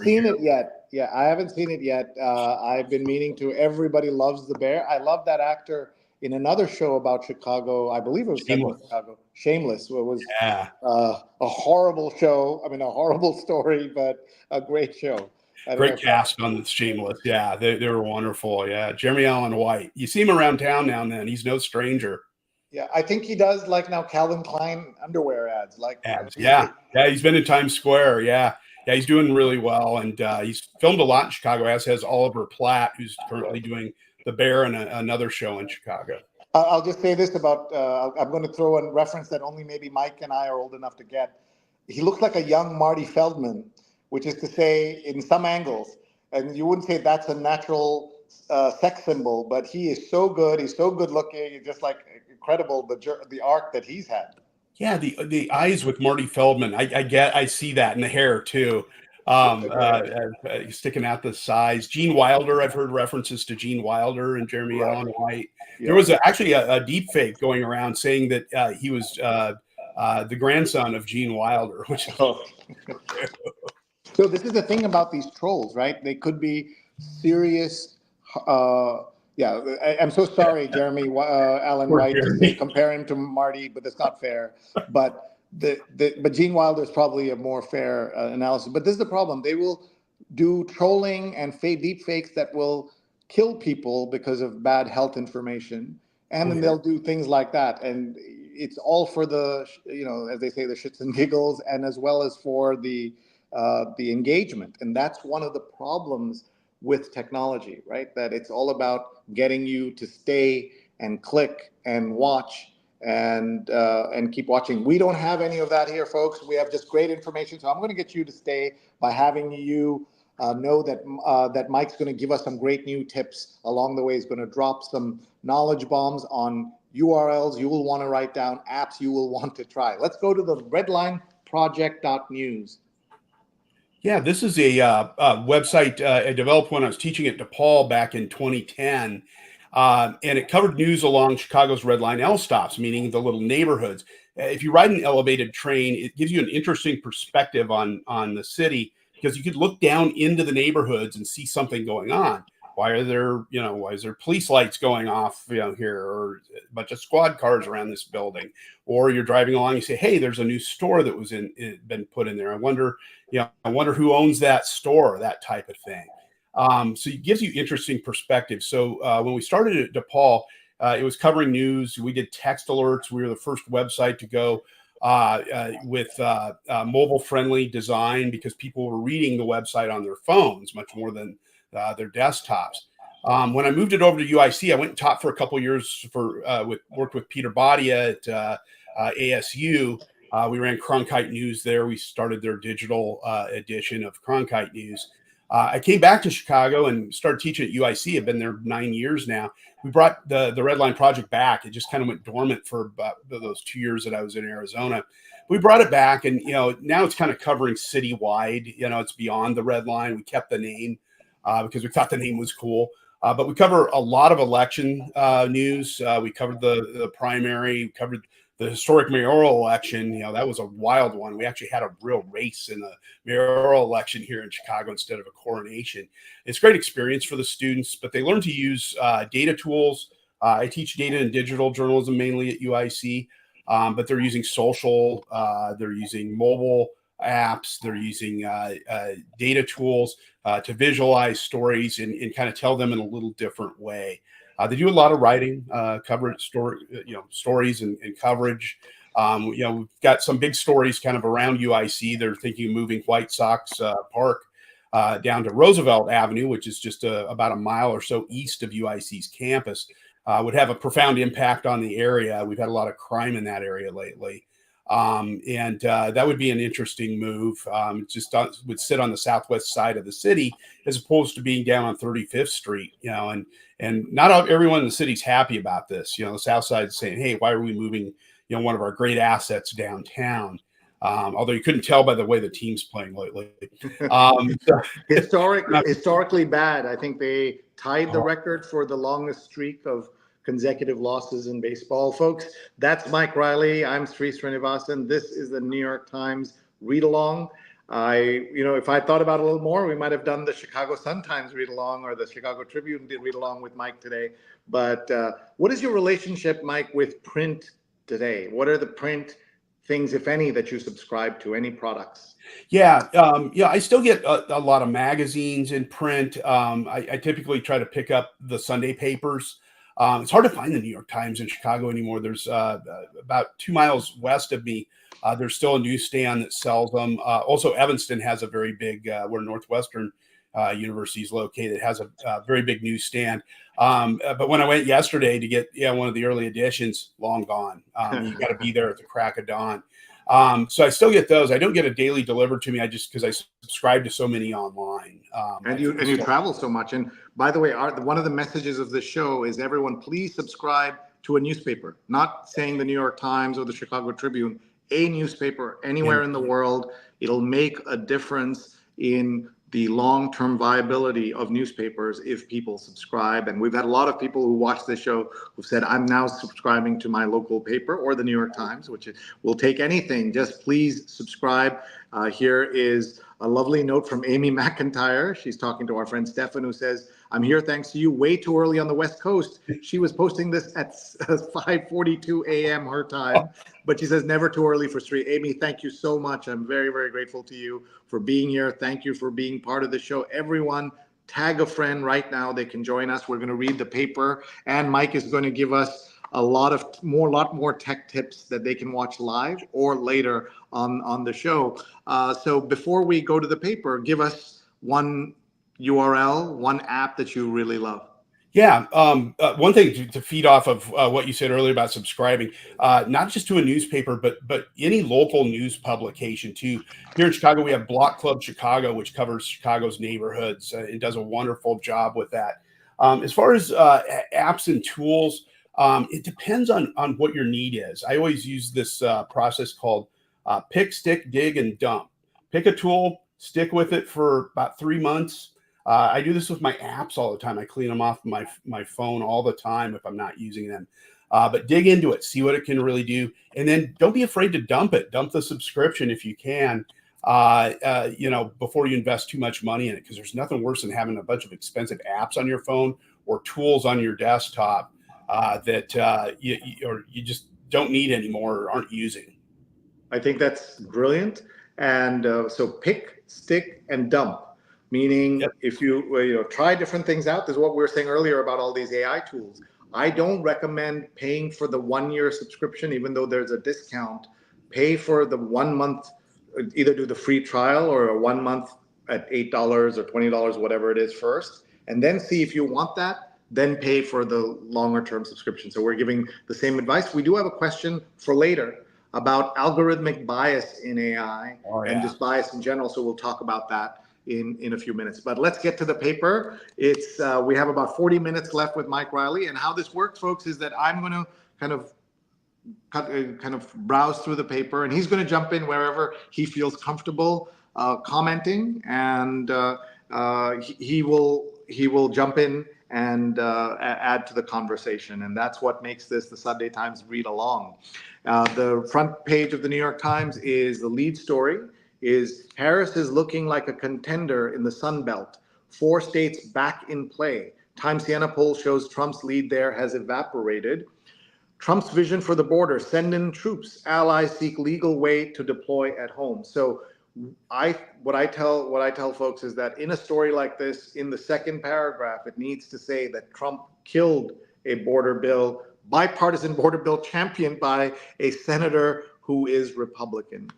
Seen it yet? Yeah, I haven't seen it yet. I've been meaning to. Everybody loves The Bear. I love that actor in another show about Chicago. I believe it was Chicago. Shameless. It was a horrible show. I mean, a horrible story, but a great show. Great cast on Shameless. Yeah, they were wonderful. Yeah, Jeremy Allen White. You see him around town now and then. He's no stranger. Yeah, I think he does like now Calvin Klein underwear ads. Yeah, he's been in Times Square. Yeah, he's doing really well, and he's filmed a lot in Chicago. As has Oliver Platt, who's currently doing The Bear and another show in Chicago. I'll just say this about. I'm going to throw in reference that only maybe Mike and I are old enough to get. He looks like a young Marty Feldman, which is to say, in some angles, and you wouldn't say that's a natural sex symbol, but he is so good. He's so good looking. He's just like incredible the arc that he's had. Yeah, the eyes with Marty Feldman. I see that in the hair too. Sticking out the sides. Gene Wilder. I've heard references to Gene Wilder and Jeremy Allen White. Yeah. There was actually a deep fake going around saying that he was the grandson of Gene Wilder, which. So this is the thing about these trolls, right? They could be serious. I'm so sorry, Jeremy Allen White, to compare him to Marty, but that's not fair. But but Gene Wilder is probably a more fair analysis. But this is the problem: they will do trolling and deep fakes that will kill people because of bad health information. And then they'll do things like that. And it's all for the, as they say, the shits and giggles, and as well as for the engagement. And that's one of the problems with technology, right? That it's all about getting you to stay and click and watch and keep watching. We don't have any of that here, folks. We have just great information. So I'm going to get you to stay by having you know that Mike's going to give us some great new tips along the way. He's going to drop some knowledge bombs on URLs you will want to write down, apps you will want to try. Let's go to the redlineproject.news. Yeah, this is a website I developed when I was teaching at DePaul back in 2010. And it covered news along Chicago's Red Line L stops, meaning the little neighborhoods. If you ride an elevated train, it gives you an interesting perspective on the city, because you could look down into the neighborhoods and see something going on. Why is there police lights going off, here, or a bunch of squad cars around this building? Or you're driving along, you say, hey, there's a new store that was been put in there. I wonder who owns that store, that type of thing. So it gives you interesting perspective. So when we started at DePaul, it was covering news. We did text alerts. We were the first website to go with mobile-friendly design, because people were reading the website on their phones much more than their desktops. When I moved it over to UIC, I went and taught for a couple of years worked with Peter Badia at ASU. We ran Cronkite News there. We started their digital edition of Cronkite News. I came back to Chicago and started teaching at UIC. I've been there 9 years now. We brought the Red Line Project back. It just kind of went dormant for about those 2 years that I was in Arizona. We brought it back, and now it's kind of covering citywide. It's beyond the Red Line. We kept the name because we thought the name was cool. But we cover a lot of election news. We covered the primary. We covered the historic mayoral election. That was a wild one. We actually had a real race in the mayoral election here in Chicago instead of a coronation. It's a great experience for the students, but they learn to use data tools. I teach data and digital journalism mainly at UIC, but they're using social, they're using mobile apps, they're using data tools to visualize stories and kind of tell them in a little different way. They do a lot of writing, stories and coverage. We've got some big stories kind of around UIC. They're thinking of moving White Sox Park down to Roosevelt Avenue, which is just about a mile or so east of UIC's campus. Would have a profound impact on the area. We've had a lot of crime in that area lately. And that would be an interesting move. Would sit on the southwest side of the city as opposed to being down on 35th Street, and not everyone in the city's happy about this. The south side is saying, hey, why are we moving, one of our great assets downtown? Although you couldn't tell by the way the team's playing lately. Historically bad. I think they tied the record for the longest streak of consecutive losses in baseball. Folks, that's Mike Reilley. I'm Sri Srinivasan. This is the New York Times Read Along. If I thought about it a little more, we might have done the Chicago Sun-Times Read Along or the Chicago Tribune did Read Along with Mike today. But what is your relationship, Mike, with print today? What are the print things, if any, that you subscribe to? Any products? Yeah, I still get a lot of magazines in print. I typically try to pick up the Sunday papers. It's hard to find the New York Times in Chicago anymore. There's about 2 miles west of me. There's still a newsstand that sells them. Also, Evanston has a very big, where Northwestern University is located, has a very big newsstand. But when I went yesterday to get one of the early editions, long gone. You got to be there at the crack of dawn. So I still get those. I don't get a daily delivered to me. Because I subscribe to so many online. And you travel so much. And by the way, one of the messages of this show is everyone, please subscribe to a newspaper. Not saying the New York Times or the Chicago Tribune, a newspaper anywhere in the world. It'll make a difference in the long-term viability of newspapers if people subscribe. And we've had a lot of people who watch this show who've said, I'm now subscribing to my local paper or the New York Times, which will take anything. Just please subscribe. Here is a lovely note from Amy McIntyre. She's talking to our friend Stefan, who says, I'm here thanks to you, way too early on the West Coast. She was posting this at 5:42 a.m. her time, but she says never too early for Sri. Amy, thank you so much. I'm very, very grateful to you for being here. Thank you for being part of the show. Everyone, tag a friend right now. They can join us. We're going to read the paper, and Mike is going to give us a lot more tech tips that they can watch live or later on the show. So before we go to the paper, give us one URL, one app that you really love. Yeah. One thing to feed off of what you said earlier about subscribing, not just to a newspaper, but any local news publication too. Here in Chicago, we have Block Club Chicago, which covers Chicago's neighborhoods. It does a wonderful job with that. As far as apps and tools, it depends on what your need is. I always use this process called pick, stick, dig, and dump. Pick a tool, stick with it for about 3 months. I do this with my apps all the time. I clean them off my phone all the time if I'm not using them. But dig into it, see what it can really do, and then don't be afraid to dump it. Dump the subscription if you can, before you invest too much money in it, because there's nothing worse than having a bunch of expensive apps on your phone or tools on your desktop that you just don't need anymore or aren't using. I think that's brilliant. And so pick, stick, and dump. Meaning, Yep. if you try different things out, this is what we were saying earlier about all these AI tools. I don't recommend paying for the 1-year subscription, even though there's a discount. Pay for the 1 month, either do the free trial or a 1 month at $8 or $20, whatever it is first, and then see if you want that, then pay for the longer term subscription. So we're giving the same advice. We do have a question for later about algorithmic bias in AI and just bias in general. So we'll talk about that in a few minutes. But let's get to the paper. It's we have about 40 minutes left with Mike Reilley, and how this works, folks, is that I'm going to kind of browse through the paper, and he's going to jump in wherever he feels comfortable commenting, and he will jump in and add to the conversation. And that's what makes this the Sunday Times Read Along. The front page of the New York Times is the lead story is Harris is looking like a contender in the Sun Belt. 4 states back in play. Times Siena poll shows Trump's lead there has evaporated. Trump's vision for the border, send in troops, allies seek legal way to deploy at home. So what I tell folks is that in a story like this, in the second paragraph, it needs to say that Trump killed a border bill, bipartisan border bill championed by a senator who is Republican.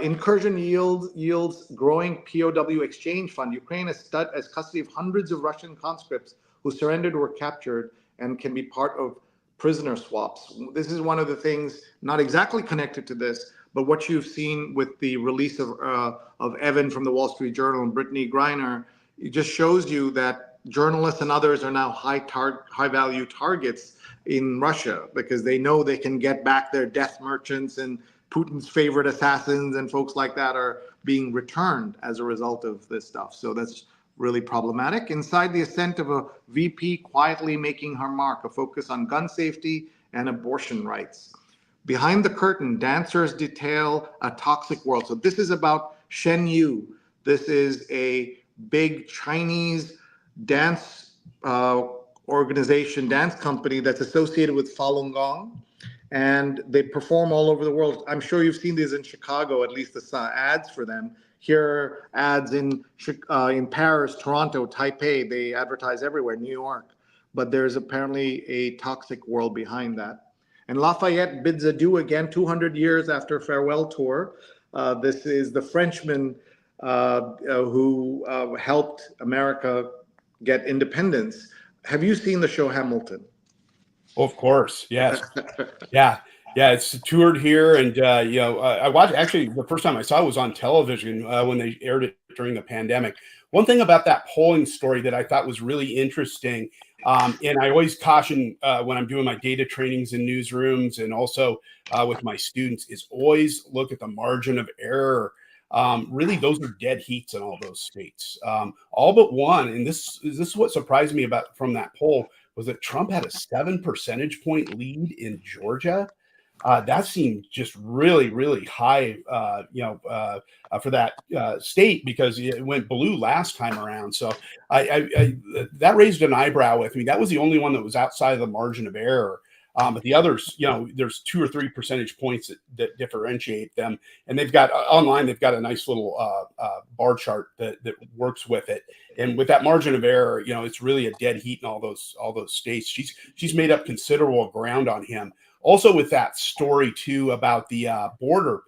Incursion yields growing POW exchange fund. Ukraine has custody of hundreds of Russian conscripts who surrendered or were captured and can be part of prisoner swaps. This is one of the things not exactly connected to this, but what you've seen with the release of Evan from the Wall Street Journal and Brittany Griner, it just shows you that journalists and others are now high value targets in Russia because they know they can get back their death merchants, and Putin's favorite assassins and folks like that are being returned as a result of this stuff. So that's really problematic. Inside the ascent of a VP quietly making her mark, a focus on gun safety and abortion rights. Behind the curtain, dancers detail a toxic world. So this is about Shen Yu. This is a big Chinese dance organization, dance company that's associated with Falun Gong. And they perform all over the world. I'm sure you've seen these in Chicago, at least the ads for them. Here are ads in Paris, Toronto, Taipei. They advertise everywhere, New York. But there's apparently a toxic world behind that. And Lafayette bids adieu again, 200 years after farewell tour. This is the Frenchman who helped America get independence. Have you seen the show Hamilton? Of course, yes. Yeah, it's toured here, and I watched. Actually, the first time I saw it was on television when they aired it during the pandemic. One thing about that polling story that I thought was really interesting, and I always caution when I'm doing my data trainings in newsrooms and also with my students, is always look at the margin of error. Really, those are dead heats in all those states, all but one. And this is what surprised me from that poll, was that Trump had a 7 percentage point lead in Georgia. That seemed just really, really high, for that state, because it went blue last time around. So I that raised an eyebrow with me. That was the only one that was outside of the margin of error. But the others, there's 2 or 3 percentage points that differentiate them. And they've got online, they've got a nice little bar chart that works with it. And with that margin of error, it's really a dead heat in all those states. She's made up considerable ground on him. Also with that story too about the border,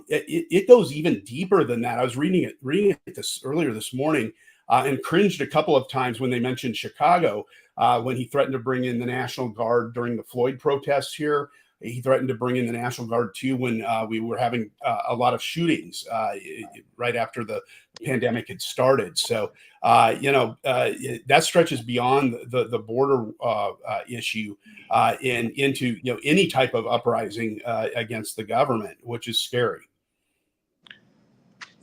it goes even deeper than that. I was reading it earlier this morning and cringed a couple of times when they mentioned Chicago. When he threatened to bring in the National Guard during the Floyd protests here. He threatened to bring in the National Guard too when we were having a lot of shootings right after the pandemic had started. So, that stretches beyond the border issue and into any type of uprising against the government, which is scary.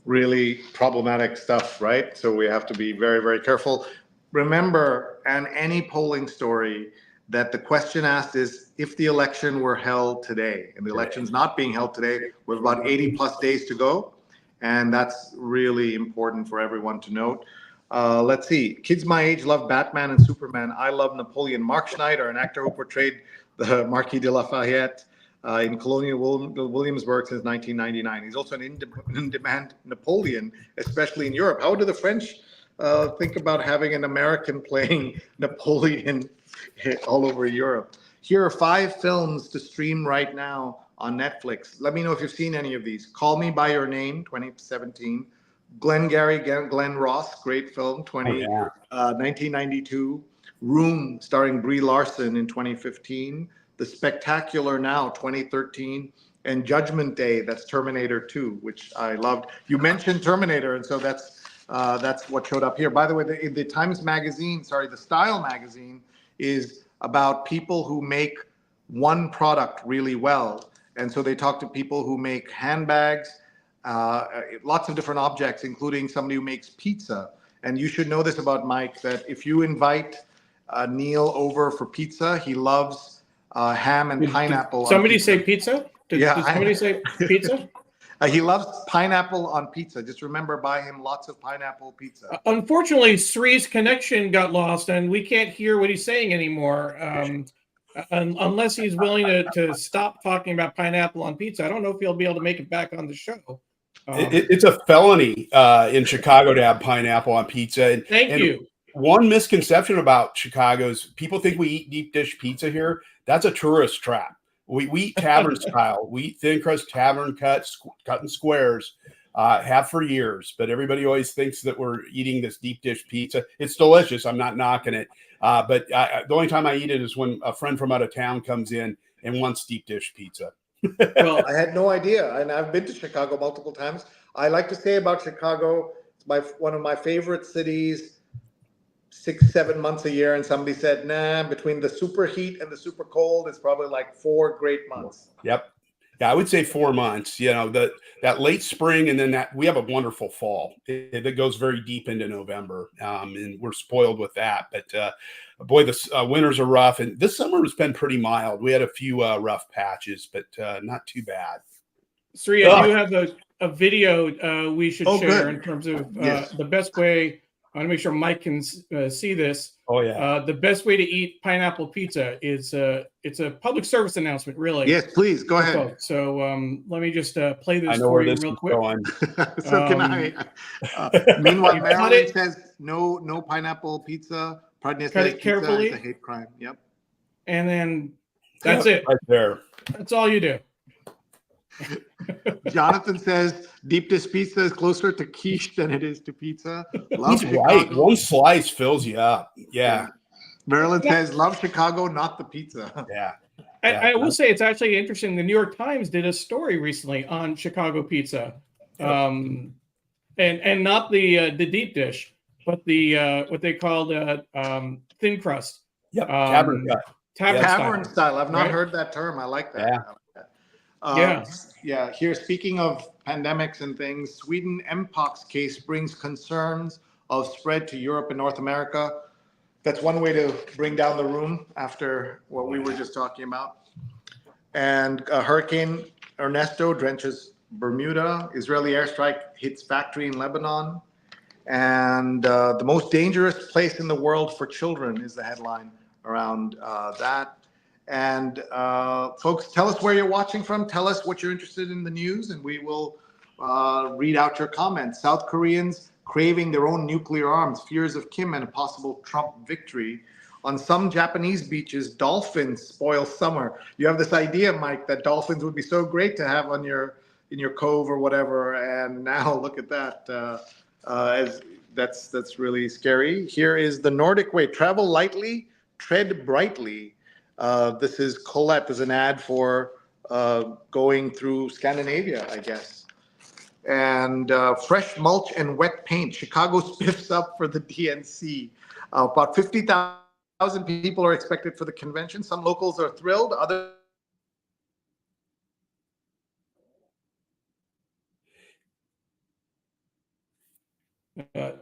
Really problematic stuff, right? So we have to be very, very careful. Remember, and any polling story, that the question asked is if the election were held today, and the election's not being held today, with about 80 plus days to go. And that's really important for everyone to note. Let's see. Kids my age love Batman and Superman. I love Napoleon. Mark Schneider, an actor who portrayed the Marquis de Lafayette in Colonial Williamsburg since 1999. He's also an in-demand Napoleon, especially in Europe. How do the French think about having an American playing Napoleon all over Europe? Here are 5 films to stream right now on Netflix. Let me know if you've seen any of these. Call Me by Your Name, 2017. Glengarry Glen Ross, great film, 1992. Room, starring Brie Larson, in 2015. The Spectacular Now, 2013. And Judgment Day, that's Terminator 2, which I loved. You mentioned Terminator, and so that's what showed up here. By the way, the Times Magazine, the Style Magazine, is about people who make one product really well. And so they talk to people who make handbags, lots of different objects, including somebody who makes pizza. And you should know this about Mike, that if you invite Neil over for pizza, he loves ham and pineapple. Did somebody say pizza? Did somebody say pizza? He loves pineapple on pizza. Just remember, buy him lots of pineapple pizza. Unfortunately, Sri's connection got lost, and we can't hear what he's saying anymore. Unless he's willing to stop talking about pineapple on pizza. I don't know if he'll be able to make it back on the show. It's a felony in Chicago to have pineapple on pizza. Thank you. One misconception about Chicago is people think we eat deep dish pizza here. That's a tourist trap. We eat tavern style. We eat thin crust tavern cut in squares, have for years. But everybody always thinks that we're eating this deep dish pizza. It's delicious. I'm not knocking it. But the only time I eat it is when a friend from out of town comes in and wants deep dish pizza. Well, I had no idea. And I've been to Chicago multiple times. I like to say about Chicago, it's one of my favorite cities. 6-7 months a year, and somebody said, nah, between the super heat and the super cold, it's probably like 4 great months. Yep. Yeah, I would say 4 months. That late spring, and then we have a wonderful fall that goes very deep into November, and we're spoiled with that. But boy, the winters are rough, and this summer has been pretty mild. We had a few rough patches, but not too bad. Sri, I do have a video we should share in terms of the best way. I want to make sure Mike can see this. Oh yeah. The best way to eat pineapple pizza is it's a public service announcement, really. Yes, please go ahead. So let me just play this for you real quick. So can I? Meanwhile, Marilyn says no pineapple pizza. Pardon, cut it carefully. It's a hate crime. Yep. And then that's it. Right there. That's all you do. Jonathan says deep dish pizza is closer to quiche than it is to pizza. He's right. One slice fills you up. Yeah. Marilyn says love Chicago, not the pizza. Yeah. I will say it's actually interesting. The New York Times did a story recently on Chicago pizza, and not the deep dish, but the what they called thin crust. Yep. Tavern cut. Tavern style. I've not heard that term. I like that. Yeah. Here, speaking of pandemics and things, Sweden Mpox case brings concerns of spread to Europe and North America. That's one way to bring down the room after what we were just talking about. And Hurricane Ernesto drenches Bermuda. Israeli airstrike hits factory in Lebanon. And the most dangerous place in the world for children is the headline around that. And folks, tell us where you're watching from. Tell us what you're interested in the news, and we will read out your comments. South Koreans craving their own nuclear arms, fears of Kim and a possible Trump victory. On some Japanese beaches, dolphins spoil summer. You have this idea, Mike, that dolphins would be so great to have on in your cove or whatever, and now look at that. That's really scary. Here is the Nordic way: travel lightly, tread brightly. This is Colette. There's an ad for going through Scandinavia, I guess. And fresh mulch and wet paint. Chicago spiffs up for the DNC. About 50,000 people are expected for the convention. Some locals are thrilled. Others.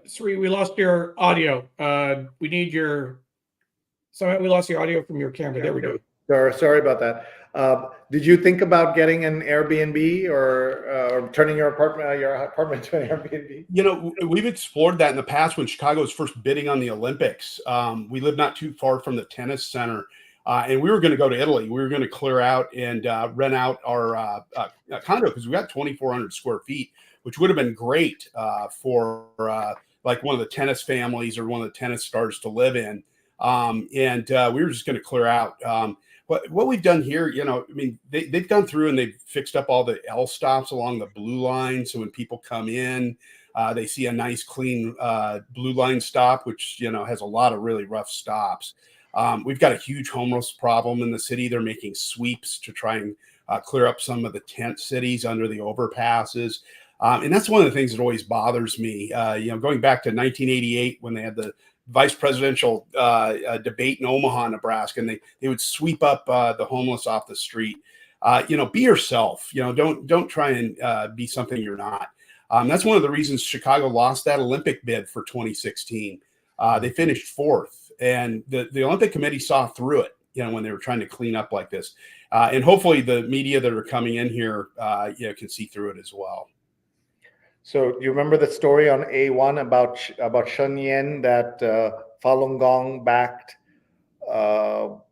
Sri, we lost your audio. We need your. Somehow we lost your audio from your camera. There we go. Sorry about that. Did you think about getting an Airbnb or turning your apartment to an Airbnb? You know, we've explored that in the past when Chicago was first bidding on the Olympics. We live not too far from the tennis center, and we were going to go to Italy. We were going to clear out and rent out our condo because we got 2,400 square feet, which would have been great for like one of the tennis families or one of the tennis stars to live in. And we were just going to clear out. What we've done here, you know, I mean, they've gone through and they've fixed up all the L stops along the blue line. So when people come in, they see a nice, clean blue line stop, which, you know, has a lot of really rough stops. We've got a huge homeless problem in the city. They're making sweeps to try and clear up some of the tent cities under the overpasses. And that's one of the things that always bothers me. You know, going back to 1988 when they had the vice presidential debate in Omaha, Nebraska, and they would sweep up the homeless off the street. You know, be yourself. You know, don't try and be something you're not. That's one of the reasons Chicago lost that Olympic bid for 2016. They finished fourth, and the Olympic Committee saw through it. You know, when they were trying to clean up like this, and hopefully the media that are coming in here, you know, can see through it as well. So you remember the story on A1 about Shen Yen, that Falun Gong backed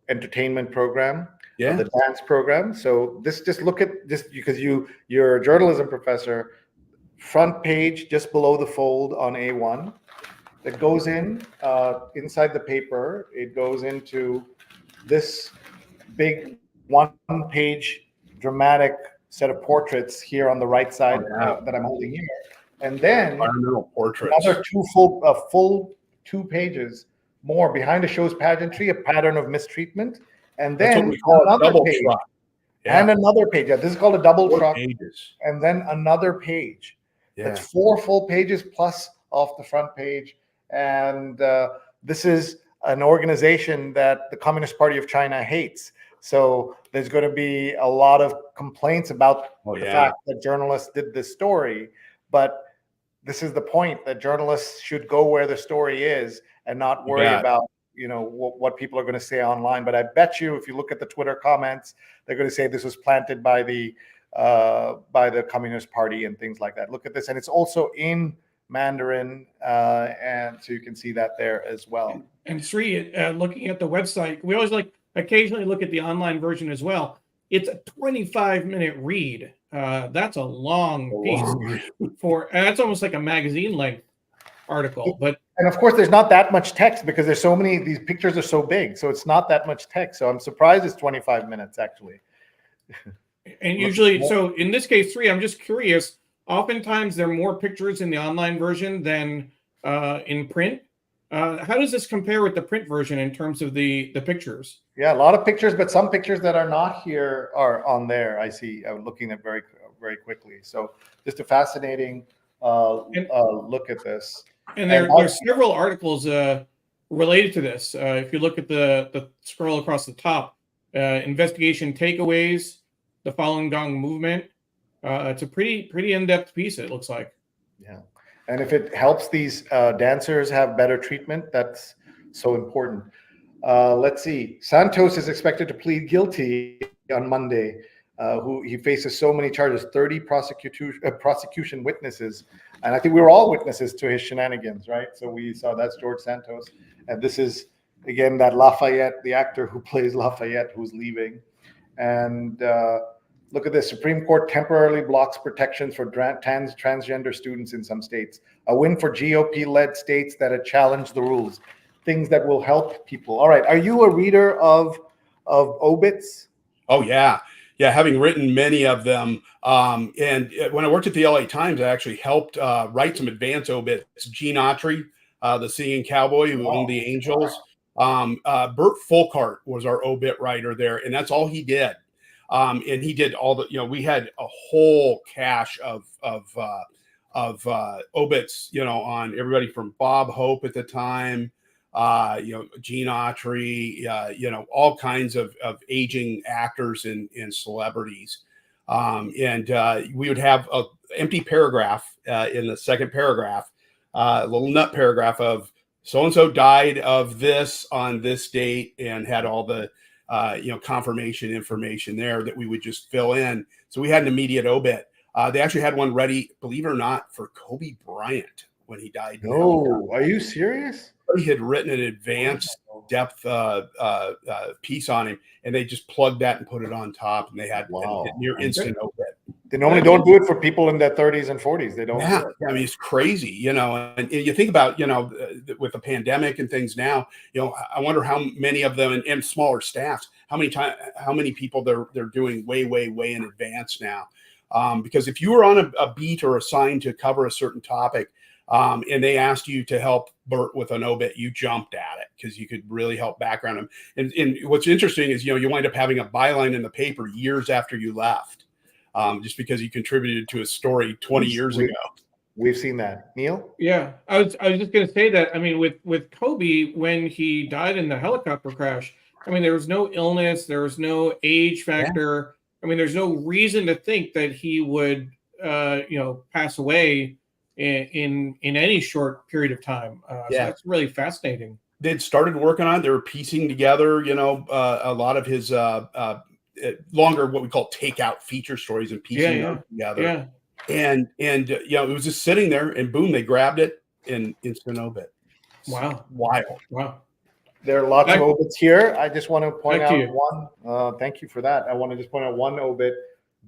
entertainment program, the dance program. So just look at this, because you're a journalism professor. Front page, just below the fold on A1, that goes in inside the paper. It goes into this big one-page dramatic set of portraits here on the right side that I'm holding here, and then another full 2 pages more behind the show's pageantry, a pattern of mistreatment, and then another page, and another page. Yeah, this is called a double truck, and then another page. That's 4 full pages plus off the front page, and this is an organization that the Communist Party of China hates. So there's going to be a lot of complaints about the fact that journalists did this story. But this is the point, that journalists should go where the story is and not worry about, you know, what people are going to say online. But I bet you, if you look at the Twitter comments, they're going to say this was planted by the Communist Party and things like that. Look at this, and it's also in Mandarin, and so you can see that there as well. And Sri, looking at the website, we always occasionally look at the online version as well. It's a 25-minute read. That's a long piece that's almost like a magazine length article. And of course, there's not that much text because there's so many. These pictures are so big, so it's not that much text. So I'm surprised it's 25 minutes actually. And usually, so in this case, Sri, I'm just curious. Oftentimes, there are more pictures in the online version than in print. How does this compare with the print version in terms of the pictures? Yeah, a lot of pictures, but some pictures that are not here are on there. I see. I'm looking at very quickly. So just a fascinating look at this. And there's several articles related to this. If you look at the scroll across the top, investigation takeaways, the Falun Gong movement. It's a pretty in-depth piece, it looks like. Yeah. And if it helps these dancers have better treatment, that's so important. Let's see. Santos is expected to plead guilty on Monday. He faces so many charges, 30 prosecution witnesses. And I think we were all witnesses to his shenanigans, right? So we saw that's George Santos. And this is again, that Lafayette, the actor who plays Lafayette, who's leaving. And look at this. Supreme Court temporarily blocks protections for transgender students in some states. A win for GOP-led states that had challenged the rules. Things that will help people. All right. Are you a reader of obits? Oh, yeah. Yeah, having written many of them. And when I worked at the LA Times, I actually helped write some advance obits. Gene Autry, the singing cowboy who owned the Angels. Bert Fulcart was our obit writer there, and that's all he did. And he did all the, we had a whole cache of obits, on everybody from Bob Hope at the time, Gene Autry, all kinds of aging actors and celebrities. And we would have an empty paragraph in the second paragraph, a little nut paragraph of so-and-so died of this on this date, and had all the, confirmation information there that we would just fill in. So we had an immediate obit. They actually had one ready, believe it or not, for Kobe Bryant when he died. No, are you serious? He had written an advanced depth piece on him, and they just plugged that and put it on top, and they had a near instant obit. They normally don't do it for people in their 30s and 40s. They don't. Yeah, I mean, it's crazy, and you think about, with the pandemic and things now, I wonder how many of them and smaller staffs, how many people they're doing way in advance now. Because if you were on a beat or assigned to cover a certain topic, and they asked you to help Bert with an obit, you jumped at it because you could really help background him. And what's interesting is, you wind up having a byline in the paper years after you left, just because you contributed to a story 20 years ago. We've seen that. Neil? Yeah, I was just going to say that. I mean, with Kobe, when he died in the helicopter crash, I mean, there was no illness, there was no age factor. Yeah. I mean, there's no reason to think that he would, pass away in any short period of time. So that's really fascinating. They'd started working on it. They were piecing together, a lot of his longer, what we call takeout feature stories, and piecing them together. Yeah. And it was just sitting there, and boom, they grabbed it and instant obit. Wow. Wild. Wow. There are lots of obits here. I just want to point out one. Thank you for that. I want to just point out one obit.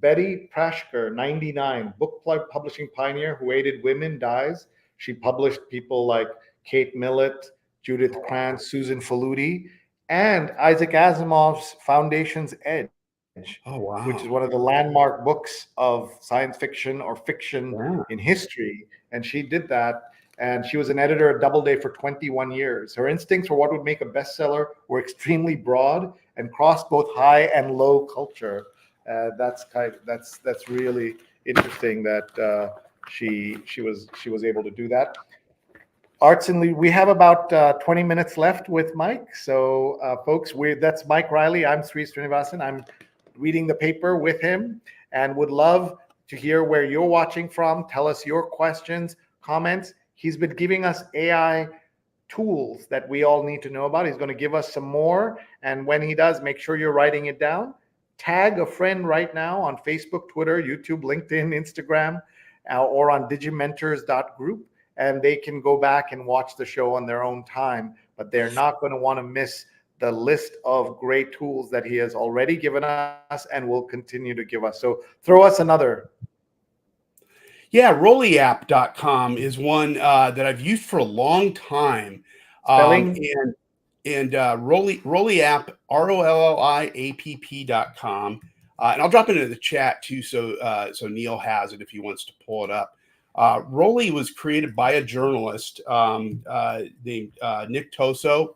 Betty Prashker, 99, book publishing pioneer who aided women, dies. She published people like Kate Millett, Judith Krantz, Susan Faludi, and Isaac Asimov's Foundation's Edge, which is one of the landmark books of science fiction or fiction in history. And she did that. And she was an editor at Doubleday for 21 years. Her instincts for what would make a bestseller were extremely broad and crossed both high and low culture. That's really interesting that she was able to do that. Arts and we have about 20 minutes left with Mike. So folks, that's Mike Reilley. I'm Sri Srinivasan. I'm reading the paper with him and would love to hear where you're watching from. Tell us your questions, comments. He's been giving us AI tools that we all need to know about. He's going to give us some more. And when he does, make sure you're writing it down. Tag a friend right now on Facebook, Twitter, YouTube, LinkedIn, Instagram, or on Digimentors.group, and they can go back and watch the show on their own time. But they're not going to want to miss the list of great tools that he has already given us and will continue to give us. So throw us another. Yeah, ReilleyApp.com is one that I've used for a long time. Spelling? And ReilleyApp, ROLLIAPP.com. And I'll drop it into the chat too, so Neil has it if he wants to pull it up. Reilley was created by a journalist named Nick Toso.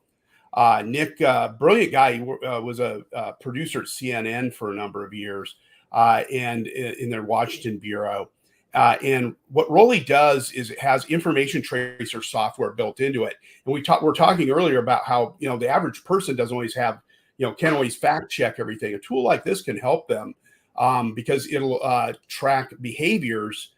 Nick, brilliant guy. He was a producer at CNN for a number of years, and in their Washington bureau. And what Reilley does is it has information tracer software built into it. And we're talking earlier about how, the average person doesn't always have, can't always fact check everything. A tool like this can help them because it'll track behaviors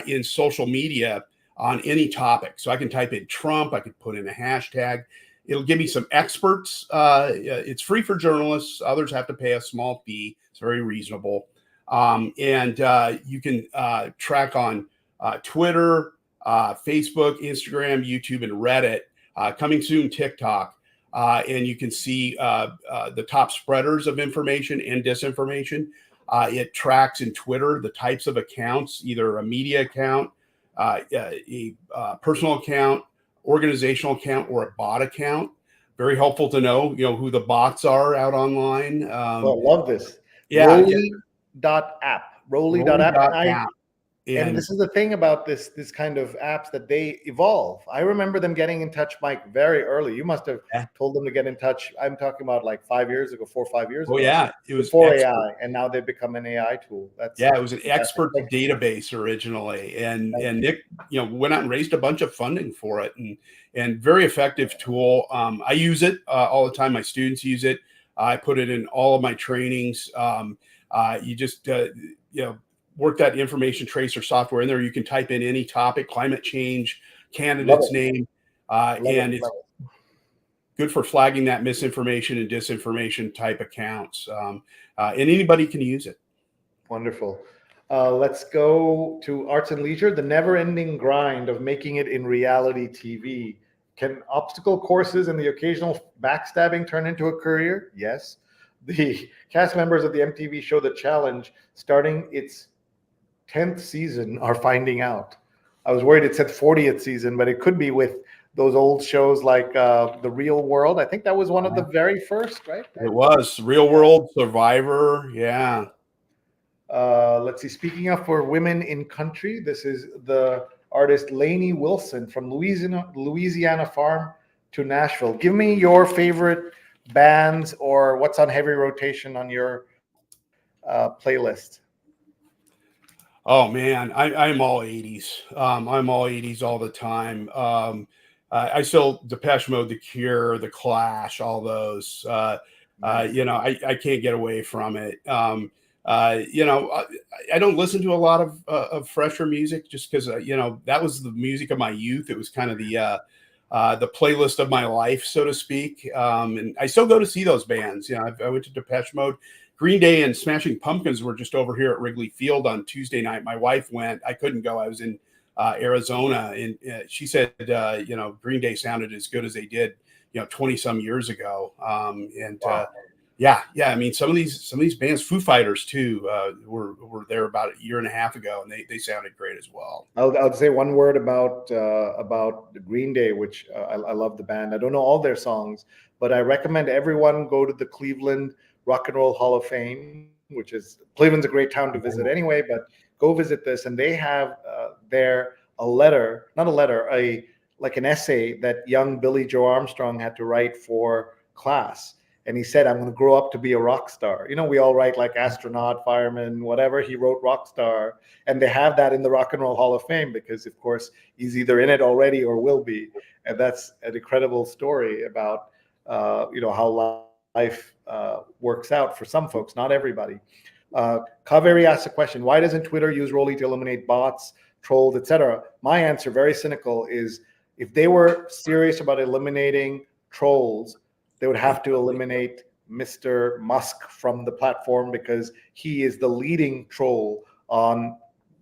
in social media on any topic. So I can type in Trump, I could put in a hashtag. It'll give me some experts. It's free for journalists. Others have to pay a small fee. It's very reasonable. And you can track on Twitter, Facebook, Instagram, YouTube, and Reddit. Coming soon, TikTok. and you can see the top spreaders of information and disinformation. It tracks in Twitter the types of accounts, either a media account, a personal account, organizational account, or a bot account. Very helpful to know, who the bots are out online. I love this. Yeah. Reilley.app. Reilley.app. And And this is the thing about this kind of apps, that they evolve. I remember them getting in touch, Mike, very early. You must have told them to get in touch. I'm talking about like 5 years ago, 4 or 5 years ago. Oh yeah, it was before AI, and now they've become an AI tool. It was an expert database originally, and Nick, went out and raised a bunch of funding for it, and very effective tool. I use it all the time. My students use it. I put it in all of my trainings. You just work that information tracer software in there. You can type in any topic, climate change, candidate's name, and it's good for flagging that misinformation and disinformation type accounts. And anybody can use it. Wonderful. Let's go to arts and leisure. The never-ending grind of making it in reality TV. Can obstacle courses and the occasional backstabbing turn into a career? Yes. The cast members of the MTV show The Challenge, starting its 10th season, are finding out. I was worried it said 40th season, but it could be with those old shows like The Real World. I think that was one of the very first, right? It was Real World, Survivor. Yeah. Let's see. Speaking of for women in country, this is the artist Lainey Wilson from Louisiana Farm to Nashville. Give me your favorite bands or what's on heavy rotation on your playlist. Oh man, I'm all 80s. I'm all 80s all the time. I still Depeche Mode, The Cure, The Clash, all those. I can't get away from it. I don't listen to a lot of fresher music just because that was the music of my youth. It was kind of the playlist of my life, so to speak. And I still go to see those bands. I went to Depeche Mode. Green Day and Smashing Pumpkins were just over here at Wrigley Field on Tuesday night. My wife went. I couldn't go. I was in Arizona, and she said, Green Day sounded as good as they did, 20 some years ago. Wow. I mean, some of these bands, Foo Fighters too, were there about a year and a half ago, and they sounded great as well. I'll say one word about Green Day, which I love the band. I don't know all their songs, but I recommend everyone go to the Cleveland Rock and Roll Hall of Fame, which is Cleveland's a great town to visit anyway, but go visit this. And they have there like an essay that young Billy Joe Armstrong had to write for class. And he said, I'm going to grow up to be a rock star. We all write like astronaut, fireman, whatever. He wrote rock star. And they have that in the Rock and Roll Hall of Fame because, of course, he's either in it already or will be. And that's an incredible story about, how life works out for some folks, not everybody. Kaveri asked a question, why doesn't Twitter use Reilley to eliminate bots, trolls, etc.? My answer, very cynical, is if they were serious about eliminating trolls, they would have to eliminate Mr. Musk from the platform because he is the leading troll on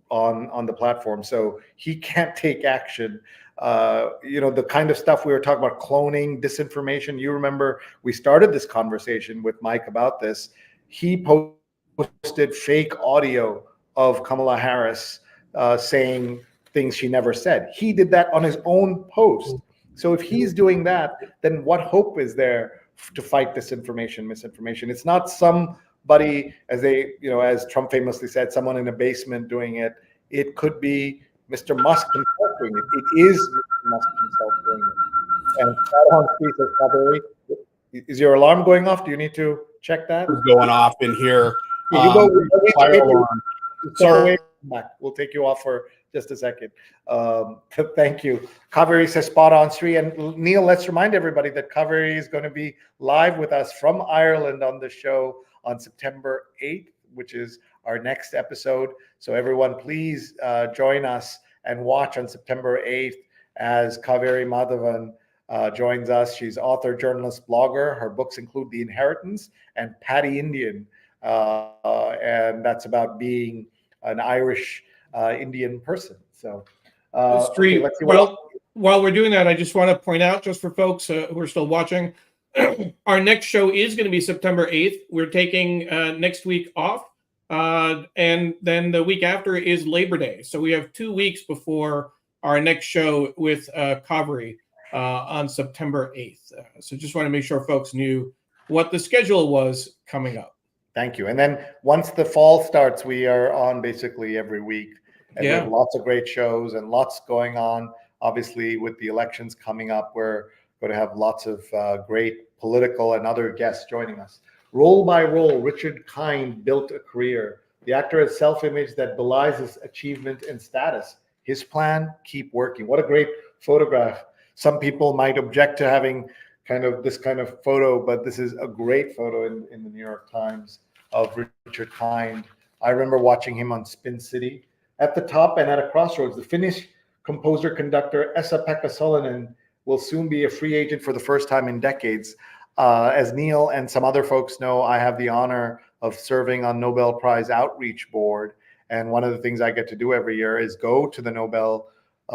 the platform. So he can't take action. The kind of stuff we were talking about, cloning, disinformation. You remember we started this conversation with Mike about this. He posted fake audio of Kamala Harris saying things she never said. He did that on his own post. So if he's doing that, then what hope is there to fight disinformation, misinformation? It's not somebody, as Trump famously said, someone in a basement doing it. It could be Mr. Musk himself doing it. It is Mr. Musk himself doing it. And on speaker, is your alarm going off? Do you need to check that? It's going off in here. Fire alarm. Sorry. We'll take you off for just a second. Thank you. Kaveri says spot on, Sri. And Neil, let's remind everybody that Kaveri is going to be live with us from Ireland on the show on September 8th, which is our next episode. So everyone, please join us and watch on September 8th as Kaveri Madhavan joins us. She's author, journalist, blogger. Her books include The Inheritance and Paddy Indian. And that's about being an Irish Indian person. So, okay, let's see. While we're doing that, I just want to point out, just for folks who are still watching, our next show is going to be September 8th. We're taking next week off. And then the week after is Labor Day. So we have 2 weeks before our next show with Kaveri on September 8th. So just want to make sure folks knew what the schedule was coming up. Thank you. And then once the fall starts, we are on basically every week. And we have lots of great shows and lots going on. Obviously, with the elections coming up, we're going to have lots of great political and other guests joining us. Role by role, Richard Kind built a career. The actor has self-image that belies his achievement and status. His plan, keep working. What a great photograph. Some people might object to having this kind of photo, but this is a great photo in the New York Times of Richard Kind. I remember watching him on Spin City. At the top and at a crossroads, the Finnish composer-conductor Esa-Pekka Salonen will soon be a free agent for the first time in decades. As Neil and some other folks know, I have the honor of serving on Nobel Prize Outreach Board. And one of the things I get to do every year is go to the Nobel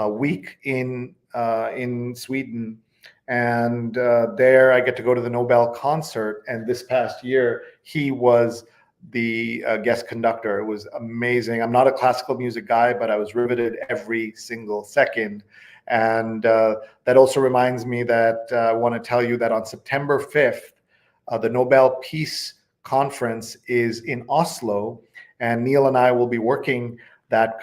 Week in Sweden. And there I get to go to the Nobel concert. And this past year, he was the guest conductor. It was amazing. I'm not a classical music guy, but I was riveted every single second. And that also reminds me that I want to tell you that on September 5th, the Nobel Peace Conference is in Oslo, and Neil and I will be working that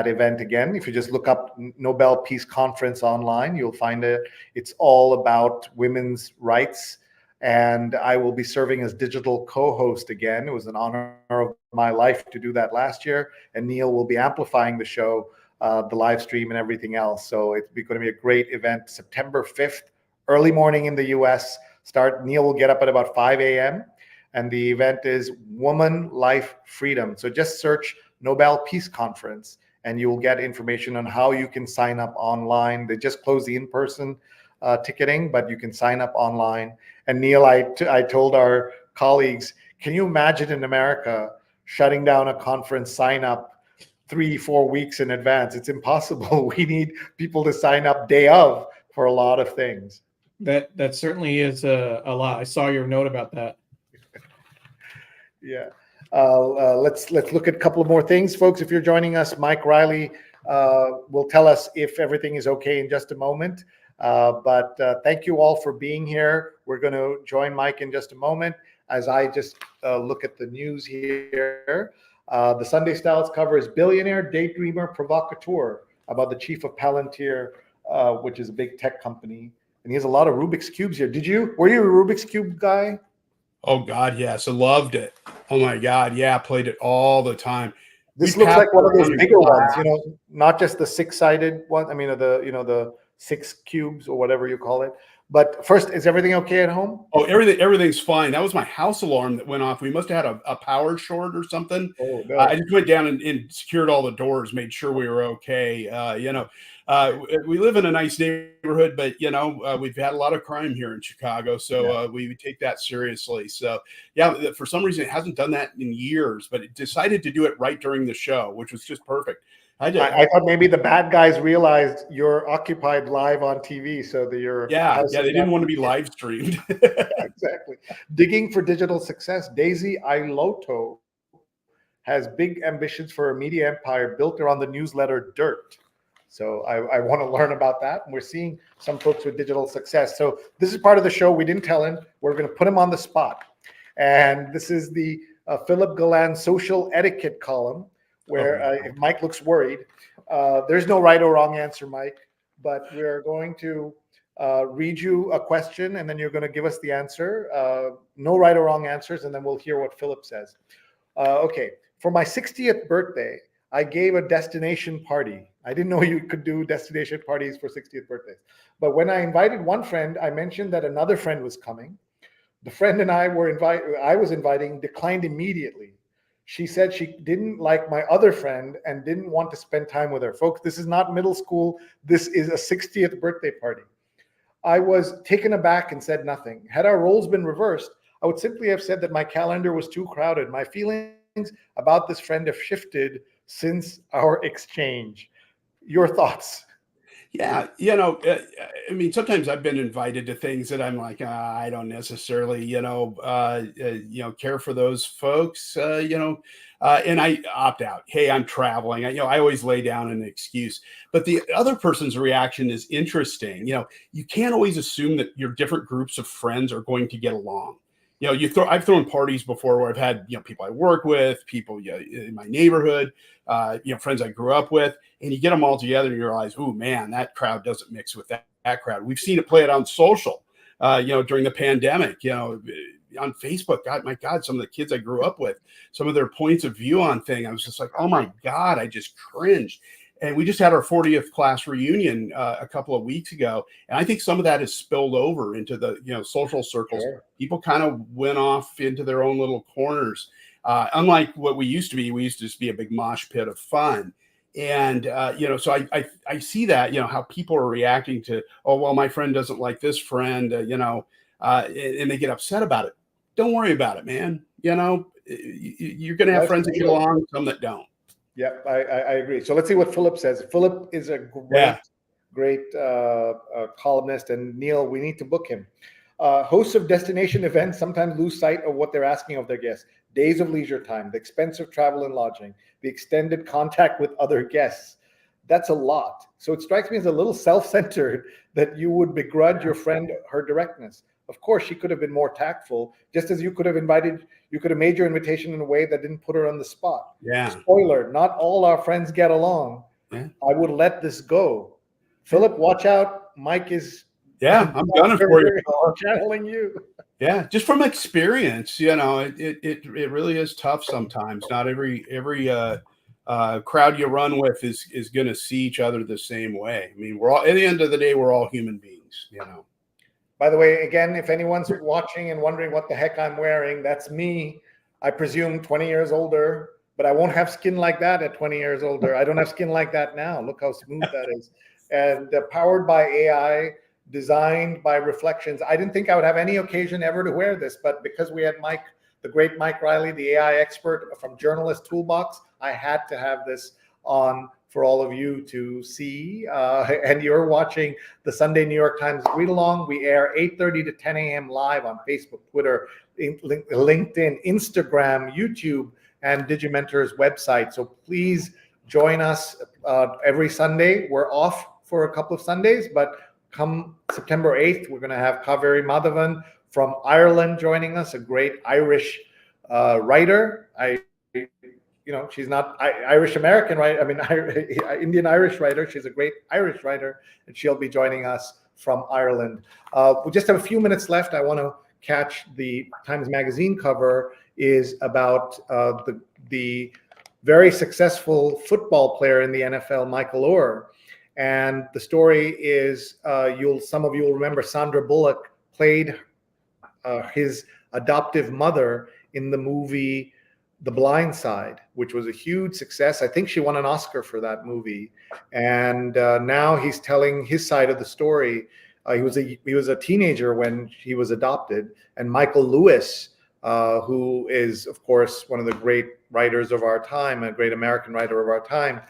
event again. If you just look up Nobel Peace Conference online, you'll find it. It's all about women's rights, and I will be serving as digital co-host again. It was an honor of my life to do that last year, and Neil will be amplifying the show, the live stream and everything else. So it's going to be a great event. September 5th, early morning in the US. Neil will get up at about 5 a.m. and the event is Woman, Life, Freedom. So just search Nobel Peace Conference and you will get information on how you can sign up online. They just closed the in-person ticketing, but you can sign up online. And Neil, I told our colleagues, can you imagine in America shutting down a conference sign up 3-4 weeks in advance? It's impossible. We need people to sign up day of for a lot of things. That certainly is a lot. I saw your note about that. Yeah. Let's look at a couple of more things, folks. If you're joining us, Mike Reilley will tell us if everything is okay in just a moment. But thank you all for being here. We're going to join Mike in just a moment as I just look at the news here. The Sunday Styles cover is Billionaire Daydreamer Provocateur, about the chief of Palantir, which is a big tech company. And he has a lot of Rubik's Cubes here. Were you a Rubik's Cube guy? Oh, God, yes. I loved it. Oh, my God. Yeah, played it all the time. This looks like one of those bigger ones, not just the six-sided one. I mean, the 6 cubes or whatever you call it. But first, is everything okay at home? Oh, everything's fine. That was my house alarm that went off. We must have had a power short or something. Oh, no. I just went down and secured all the doors, made sure we were okay. We live in a nice neighborhood, but we've had a lot of crime here in Chicago, so we take that seriously. So yeah, for some reason it hasn't done that in years, but it decided to do it right during the show, which was just perfect. I thought maybe the bad guys realized you're occupied live on TV, so that you're they didn't want to be live streamed. Exactly. Digging for digital success, Daisy Ailoto has big ambitions for a media empire built around the newsletter Dirt. So I want to learn about that. And we're seeing some folks with digital success. So this is part of the show. We didn't tell him. We're going to put him on the spot. And this is the Philip Gallan social etiquette column, where if Mike looks worried, there's no right or wrong answer, Mike, but we're going to read you a question and then you're going to give us the answer. No right or wrong answers, and then we'll hear what Philip says. Okay, for my 60th birthday, I gave a destination party. I didn't know you could do destination parties for 60th birthdays. But when I invited one friend, I mentioned that another friend was coming. The friend and I was inviting declined immediately. She said she didn't like my other friend and didn't want to spend time with her. Folks, this is not middle school. This is a 60th birthday party. I was taken aback and said nothing. Had our roles been reversed, I would simply have said that my calendar was too crowded. My feelings about this friend have shifted since our exchange. Your thoughts? Yeah, I mean, sometimes I've been invited to things that I'm like, I don't necessarily, care for those folks, and I opt out. Hey, I'm traveling. I always lay down an excuse. But the other person's reaction is interesting. You can't always assume that your different groups of friends are going to get along. I've thrown parties before where I've had, people I work with, people in my neighborhood, friends I grew up with, and you get them all together and you realize, oh man, that crowd doesn't mix with that crowd. We've seen it play out on social, during the pandemic, on Facebook. God, my God, some of the kids I grew up with, some of their points of view on thing, I was just like, oh my God, I just cringed. And we just had our 40th class reunion a couple of weeks ago. And I think some of that has spilled over into the, social circles. Sure. People kind of went off into their own little corners. Unlike what we used to just be a big mosh pit of fun. And, so I see that, how people are reacting to, oh, well, my friend doesn't like this friend, and they get upset about it. Don't worry about it, man. You're going to have friends that get along, some that don't. Yeah, I agree. So let's see what Philip says. Philip is a great columnist, and Neil, we need to book him. Hosts of destination events sometimes lose sight of what they're asking of their guests. Days of leisure time, the expense of travel and lodging, the extended contact with other guests. That's a lot. So it strikes me as a little self-centered that you would begrudge your friend her directness. Of course, she could have been more tactful, just as you could have made your invitation in a way that didn't put her on the spot. Yeah. Spoiler, not all our friends get along. Yeah. I would let this go. Philip, watch out. Mike is... Yeah, I'm gunning for you. Channeling you. Yeah, just from experience, it really is tough sometimes. Not every crowd you run with is going to see each other the same way. I mean, we're all, at the end of the day, we're all human beings, By the way, again, if anyone's watching and wondering what the heck I'm wearing, that's me. I presume 20 years older, but I won't have skin like that at 20 years older. I don't have skin like that now. Look how smooth that is. And powered by AI, designed by Reflections. I didn't think I would have any occasion ever to wear this, but because we had Mike, the great Mike Reilley, the AI expert from Journalist Toolbox, I had to have this on for all of you to see. And you're watching the Sunday New York Times Read Along. We air 8:30 to 10 a.m. live on Facebook, Twitter, LinkedIn, Instagram, YouTube, and Digimentors website. So please join us every Sunday. We're off for a couple of Sundays, but come September 8th, we're going to have Kaveri Madhavan from Ireland joining us, a great Irish writer. She's not Irish American, right? I mean, Indian Irish writer. She's a great Irish writer, and she'll be joining us from Ireland. We just have a few minutes left. I want to catch the Times Magazine cover is about the very successful football player in the NFL, Michael Orr. And the story is, some of you will remember Sandra Bullock played his adoptive mother in the movie The Blind Side, which was a huge success. I think she won an Oscar for that movie. And now he's telling his side of the story. He was a teenager when he was adopted. And Michael Lewis, who is, of course, one of the great writers of our time, a great American writer of our time,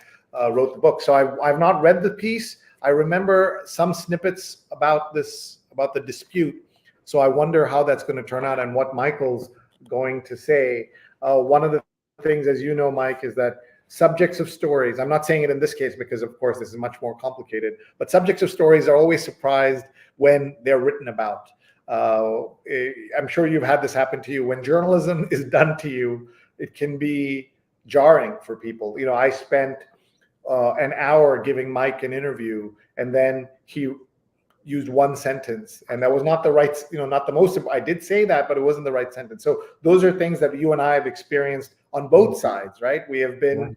wrote the book. So I've not read the piece. I remember some snippets about the dispute. So I wonder how that's going to turn out and what Michael's going to say. One of the things, as you know, Mike, is that subjects of stories, I'm not saying it in this case because, of course, this is much more complicated, but subjects of stories are always surprised when they're written about. I'm sure you've had this happen to you. When journalism is done to you, it can be jarring for people. I spent an hour giving Mike an interview, and then he used one sentence, and that was not the right, not the most. I did say that, but it wasn't the right sentence. So those are things that you and I have experienced on both sides, right? We have been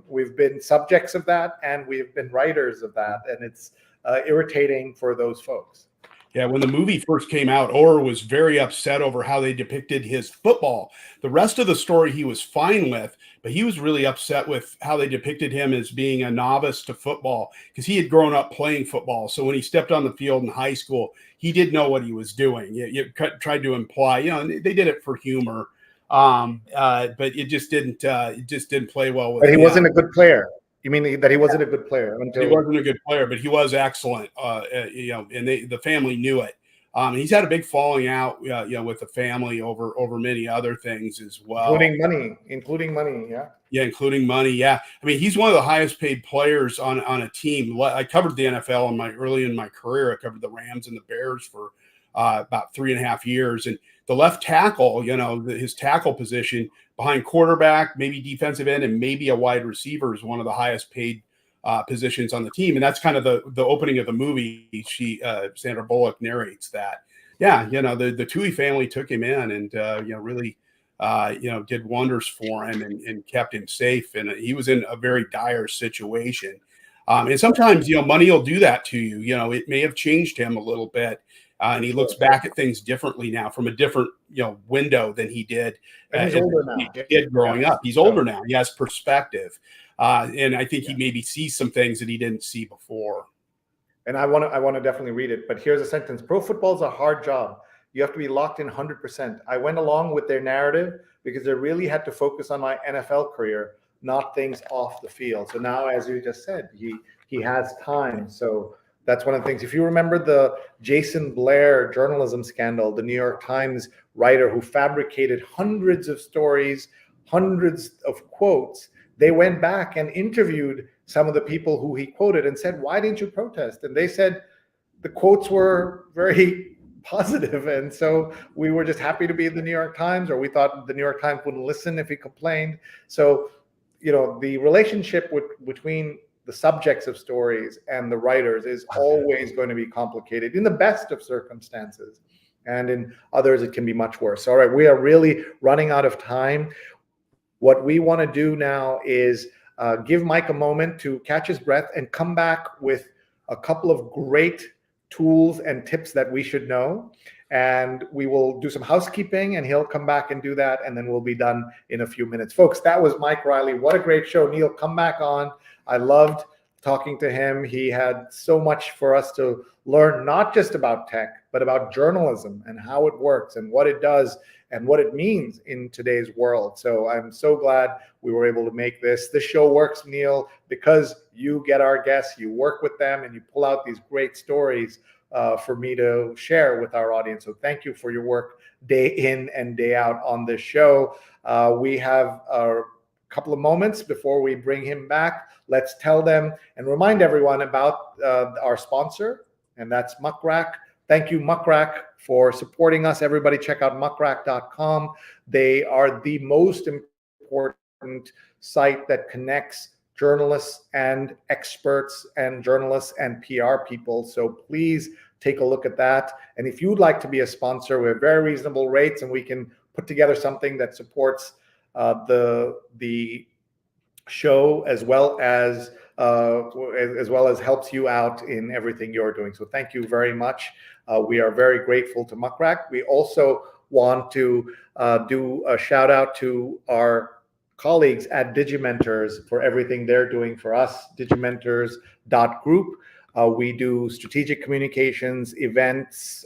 we've been subjects of that, and we've been writers of that, and it's irritating for those folks. Yeah, when the movie first came out, Orr was very upset over how they depicted his football. The rest of the story he was fine with, but he was really upset with how they depicted him as being a novice to football because he had grown up playing football. So when he stepped on the field in high school, he didn't know what he was doing. You tried to imply, and they did it for humor, but it just didn't play well with him. But he wasn't a good player. You mean that he wasn't a good player until he wasn't a good player, but he was excellent. And the family knew it. He's had a big falling out, with the family over many other things as well, including money. Yeah. Yeah, including money. Yeah, I mean, he's one of the highest paid players on a team. I covered the NFL early in my career. I covered the Rams and the Bears for about 3.5 years, and the left tackle, his tackle position behind quarterback, maybe defensive end, and maybe a wide receiver is one of the highest paid positions on the team. And that's kind of the opening of the movie. Sandra Bullock narrates that. Yeah, the Tui family took him in and really did wonders for him and kept him safe. And he was in a very dire situation. And sometimes money will do that to you. It may have changed him a little bit. And he looks back at things differently now, from a different window than he did as a kid growing up. He's older now. He has perspective. And I think he maybe sees some things that he didn't see before. And I want to definitely read it. But here's a sentence: pro football is a hard job. You have to be locked in 100%. I went along with their narrative because I really had to focus on my NFL career, not things off the field. So now, as you just said, he has time. So that's one of the things. If you remember the Jason Blair journalism scandal, the New York Times writer who fabricated hundreds of stories, hundreds of quotes, they went back and interviewed some of the people who he quoted and said, "Why didn't you protest?" And they said the quotes were very positive. And so we were just happy to be in the New York Times, or we thought the New York Times wouldn't listen if he complained. So, the relationship between the subjects of stories and the writers is always going to be complicated in the best of circumstances. And in others, it can be much worse. All right, we are really running out of time. What we want to do now is give Mike a moment to catch his breath and come back with a couple of great tools and tips that we should know. And we will do some housekeeping and he'll come back and do that. And then we'll be done in a few minutes. Folks, that was Mike Reilley. What a great show. Neil, come back on. I loved talking to him. He had so much for us to learn, not just about tech, but about journalism and how it works and what it does and what it means in today's world. So I'm so glad we were able to make this. This show works, Neil, because you get our guests, you work with them, and you pull out these great stories for me to share with our audience. So thank you for your work day in and day out on this show. We have a couple of moments before we bring him back. Let's tell them and remind everyone about our sponsor, and that's Muckrack. Thank you, Muckrack, for supporting us. Everybody check out muckrack.com. They are the most important site that connects journalists and experts and journalists and PR people. So please take a look at that. And if you'd like to be a sponsor, we have very reasonable rates, and we can put together something that supports the show as well as helps you out in everything you're doing. So thank you very much. We are very grateful to Muckrack. We also want to do a shout out to our colleagues at Digimentors for everything they're doing for us. Digimentors.group. We do strategic communications, events,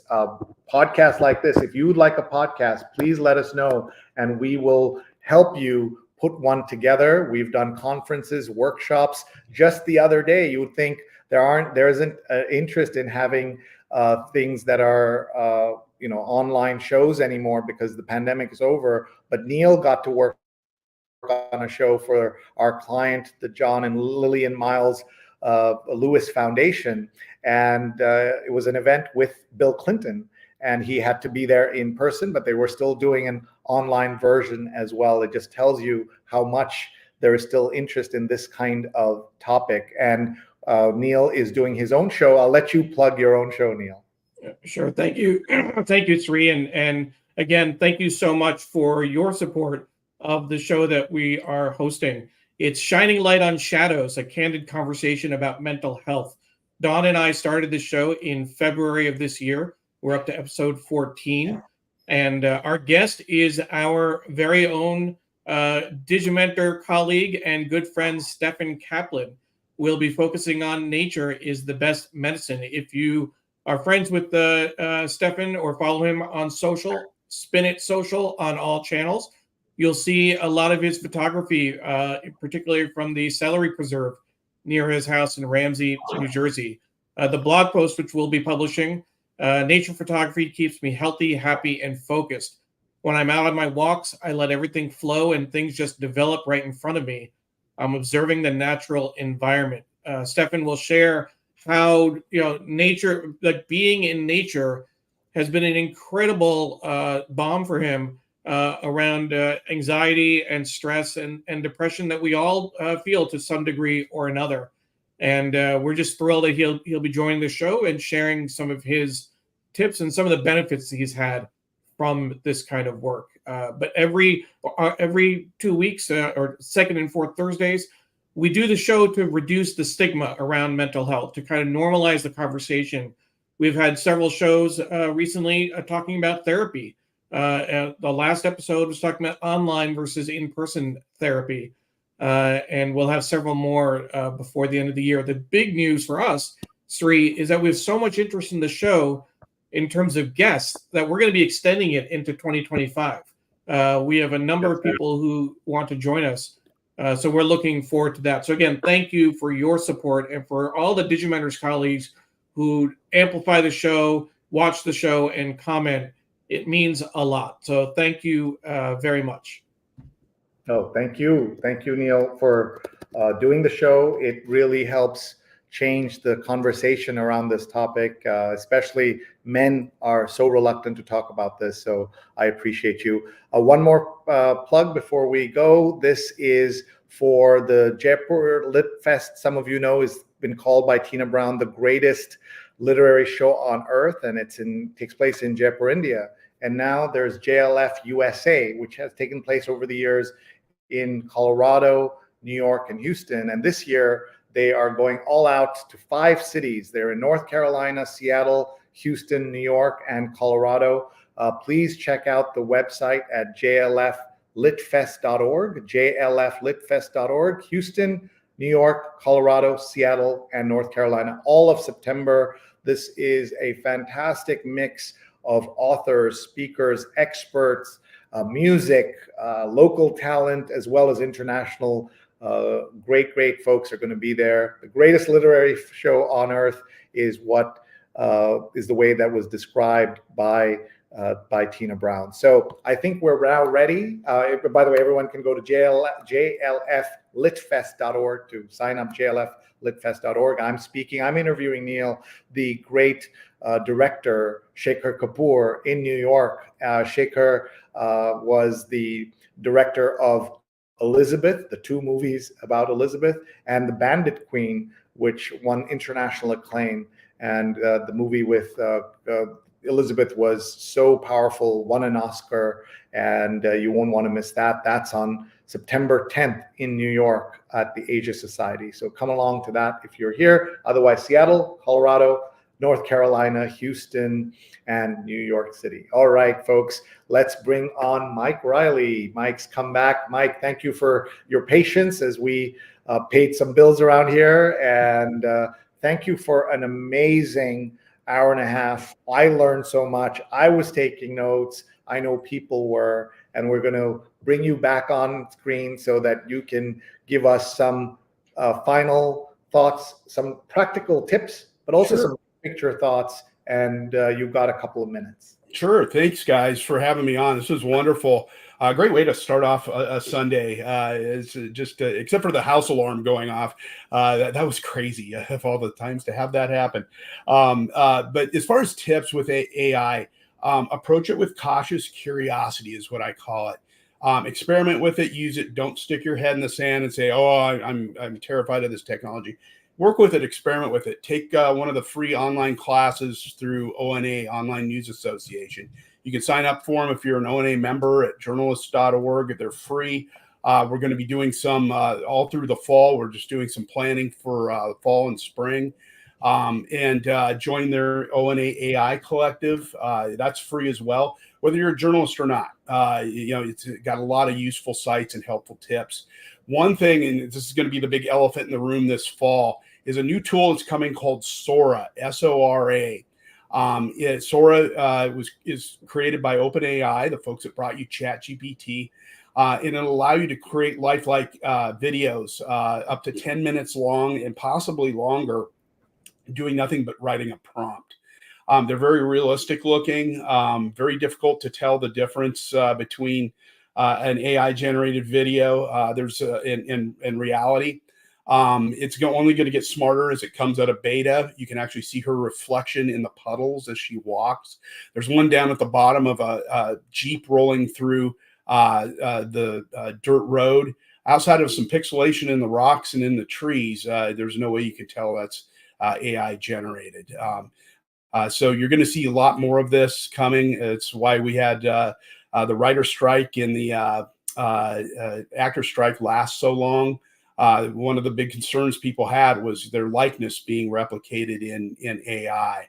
podcasts like this. If you would like a podcast, please let us know, and we will help you put one together. We've done conferences, workshops. Just the other day, you would think there isn't interest in having things that are online shows anymore because the pandemic is over. But Neil got to work on a show for our client, the John and Lillian Miles Lewis Foundation, and it was an event with Bill Clinton, and he had to be there in person, but they were still doing an online version as well. It just tells you how much there is still interest in this kind of topic. And Neil is doing his own show. I'll let you plug your own show, Neil. Sure. Thank you. Thank you, Sri. And again, thank you so much for your support of the show that we are hosting. It's Shining Light on Shadows, a candid conversation about mental health. Dawn and I started the show in February of this year. We're up to episode 14. And our guest is our very own Digimentor colleague and good friend, Stefan Kaplan. We'll be focusing on nature is the best medicine. If you are friends with Stefan or follow him on social, Spin It Social on all channels, you'll see a lot of his photography, particularly from the celery preserve near his house in Ramsey, New Jersey. The blog post, which we'll be publishing, nature photography keeps me healthy, happy, and focused. When I'm out on my walks, I let everything flow and things just develop right in front of me. I'm observing the natural environment. Stefan will share how, nature, like being in nature, has been an incredible balm for him around anxiety and stress and depression that we all feel to some degree or another. And we're just thrilled that he'll be joining the show and sharing some of his tips and some of the benefits he's had from this kind of work. But every 2 weeks or second and fourth Thursdays, we do the show to reduce the stigma around mental health, to kind of normalize the conversation. We've had several shows recently talking about therapy. The last episode was talking about online versus in-person therapy. And we'll have several more before the end of the year. The big news for us, Sri, is that we have so much interest in the show in terms of guests that we're going to be extending it into 2025. We have a number of people who want to join us. So we're looking forward to that. So again, thank you for your support and for all the Digimentors colleagues who amplify the show, watch the show, and comment. It means a lot. So thank you very much. Oh, thank you. Thank you, Neil, for doing the show. It really helps change the conversation around this topic. Especially men are so reluctant to talk about this. So I appreciate you. One more plug before we go. This is for the Jaipur Lit Fest. Some of you know has been called by Tina Brown the greatest literary show on earth, and takes place in Jaipur, India. And now there's JLF USA, which has taken place over the years in Colorado, New York, and Houston. And this year they are going all out to 5 cities. They're in North Carolina, Seattle, Houston, New York, and Colorado. Please check out the website at jlflitfest.org, jlflitfest.org. Houston, New York, Colorado, Seattle, and North Carolina, all of September. This is a fantastic mix of authors, speakers, experts, music, local talent, as well as international. Great folks are going to be there. The greatest literary show on earth is what is the way that was described by Tina Brown. So I think we're now ready. By the way, everyone can go to jlflitfest.org to sign up, jlflitfest.org. I'm interviewing Neil, the great director, Shekhar Kapoor in New York. Shekhar was the director of Elizabeth, the 2 movies about Elizabeth, and The Bandit Queen, which won international acclaim. And the movie with Elizabeth was so powerful, won an Oscar, and you won't want to miss that. That's on September 10th in New York at the Asia Society. So come along to that if you're here. Otherwise, Seattle, Colorado, North Carolina, Houston, and New York City. All right, folks, let's bring on Mike Reilley. Mike's come back. Mike, thank you for your patience as we paid some bills around here. And thank you for an amazing hour and a half. I learned so much. I was taking notes. I know people were, and we're going to bring you back on screen so that you can give us some final thoughts, some practical tips, but also some picture thoughts. And you've got a couple of minutes. Sure. Thanks, guys, for having me on. This was wonderful. Great way to start off a Sunday. It's just except for the house alarm going off. That was crazy of all the times to have that happen. But as far as tips with AI, approach it with cautious curiosity is what I call it. Experiment with it, use it. Don't stick your head in the sand and say, "Oh, I'm terrified of this technology." Work with it, experiment with it. Take one of the free online classes through ONA, Online News Association. You can sign up for them if you're an ONA member at journalists.org. They're free. We're going to be doing some all through the fall. We're just doing some planning for fall and spring. And join their ONA AI collective. That's free as well, whether you're a journalist or not. It's got a lot of useful sites and helpful tips. One thing, and this is going to be the big elephant in the room this fall, is a new tool that's coming called Sora, S-O-R-A. Sora is created by OpenAI, the folks that brought you ChatGPT. and it'll allow you to create lifelike videos up to 10 minutes long and possibly longer, doing nothing but writing a prompt. They're very realistic looking, very difficult to tell the difference between an AI generated video in reality. It's only going to get smarter as it comes out of beta. You can actually see her reflection in the puddles as she walks. There's one down at the bottom of a Jeep rolling through the dirt road. Outside of some pixelation in the rocks and in the trees, there's no way you can tell that's AI generated. So you're going to see a lot more of this coming. It's why we had the writer strike and the actor strike last so long. One of the big concerns people had was their likeness being replicated in AI.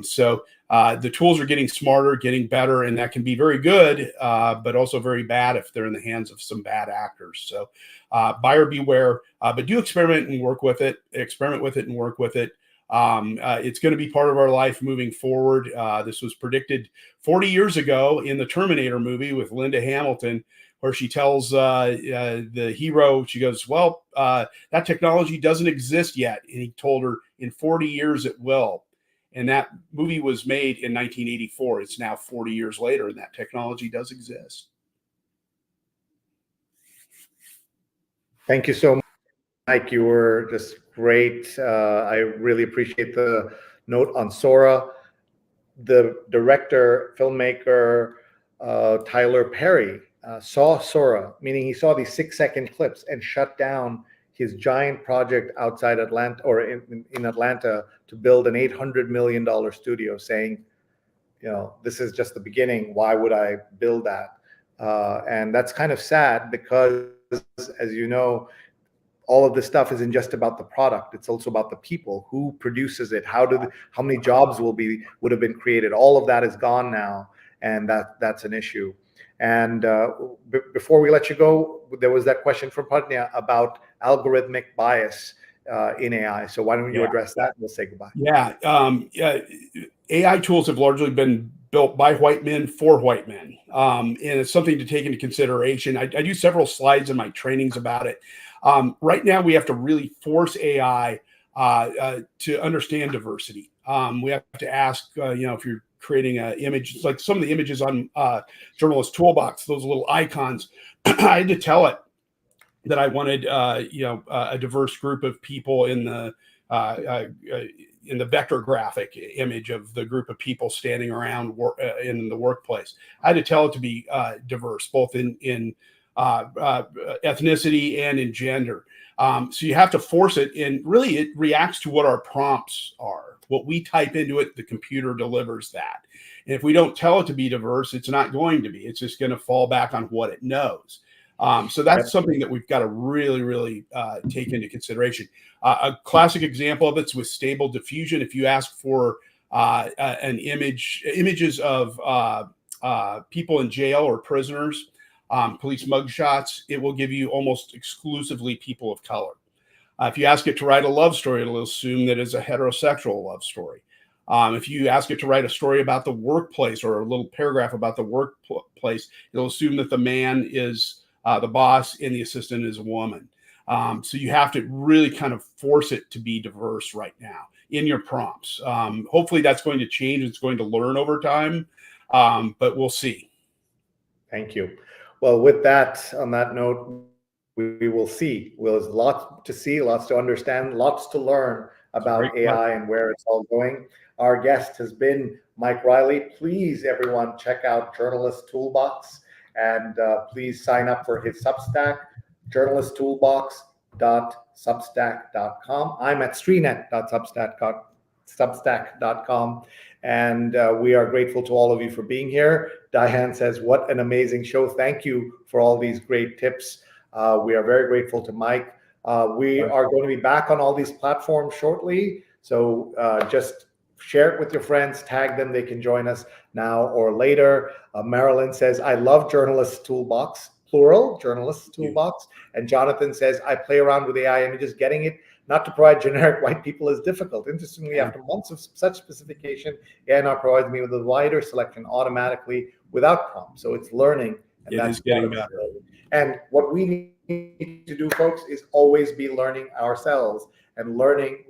So the tools are getting smarter, getting better, and that can be very good, but also very bad if they're in the hands of some bad actors. So buyer beware, but do experiment and work with it. Experiment with it and work with it. It's going to be part of our life moving forward. This was predicted 40 years ago in the Terminator movie with Linda Hamilton, where she tells the hero, she goes, well, that technology doesn't exist yet. And he told her in 40 years it will. And that movie was made in 1984. It's now 40 years later, and that technology does exist. Thank you so much, Mike. You were just great. I really appreciate the note on Sora. The director, filmmaker, Tyler Perry, saw Sora, meaning he saw these 6-second clips and shut down his giant project outside Atlanta, or in Atlanta, to build an $800 million studio, saying, this is just the beginning. Why would I build that? And that's kind of sad because, as you know, all of this stuff isn't just about the product. It's also about the people. Who produces it? How many jobs would have been created? All of that is gone now, and that's an issue. And before we let you go, there was that question from Pratnya about algorithmic bias in AI. So why don't you address that, and we'll say goodbye. AI tools have largely been built by white men for white men. And it's something to take into consideration. I do several slides in my trainings about it. Right now, we have to really force AI to understand diversity. We have to ask, if you're creating an image, like some of the images on Journalist Toolbox, those little icons, I had to tell it that I wanted, a diverse group of people in the vector graphic image of the group of people standing around in the workplace. I had to tell it to be diverse, both in ethnicity and in gender. So you have to force it, and really it reacts to what our prompts are. What we type into it, the computer delivers that. And if we don't tell it to be diverse, it's not going to be. It's just going to fall back on what it knows. So that's something that we've got to really, really take into consideration. A classic example of it's with Stable Diffusion. If you ask for images of people in jail or prisoners, police mugshots, it will give you almost exclusively people of color. If you ask it to write a love story, it'll assume that it's a heterosexual love story. If you ask it to write a story about the workplace or a little paragraph about the workplace, it'll assume that the man is the boss and the assistant is a woman. So you have to really kind of force it to be diverse right now in your prompts. Hopefully that's going to change. It's going to learn over time, but we'll see. Thank you. Well, with that, on that note, we will see. There's lots to see, lots to understand, lots to learn about AI and where it's all going. Our guest has been Mike Reilley. Please, everyone, check out Journalist Toolbox, and please sign up for his Substack, JournalistsToolbox.substack.com. I'm at streenet.substack.com. And we are grateful to all of you for being here. Diane says, what an amazing show. Thank you for all these great tips. We are very grateful to Mike. We are going to be back on all these platforms shortly. So just share it with your friends, tag them. They can join us now or later. Marilyn says, I love Journalist Toolbox, plural, Journalist Toolbox. And Jonathan says, I play around with AI images, getting it not to provide generic white people is difficult. Interestingly, after months of such specification, AI now provides me with a wider selection automatically without prompts. So it's learning And It that's is getting part of better. it. And what we need to do, folks, is always be learning ourselves. And learning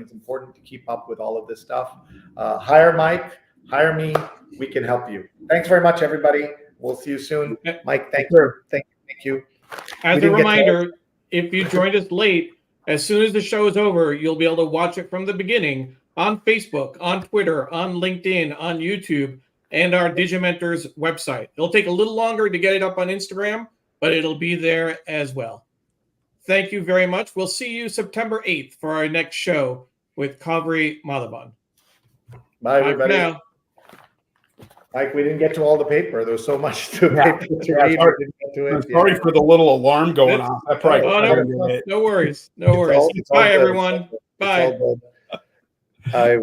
is important to keep up with all of this stuff. Hire Mike, hire me. We can help you. Thanks very much, everybody. We'll see you soon. Mike, thank you. Thank you. As a reminder, if you joined us late, as soon as the show is over, you'll be able to watch it from the beginning on Facebook, on Twitter, on LinkedIn, on YouTube, and our Digimentors website. It'll take a little longer to get it up on Instagram, but it'll be there as well. Thank you very much. We'll see you September 8th for our next show with Kaveri Madhavan. Bye, everybody. Bye for now. Mike, we didn't get to all the paper. There was so much to paper to read. Sorry, We didn't get to it. sorry for the little alarm going on. I probably no worries. No worries. It's all Bye, good. everyone. It's Bye. all good.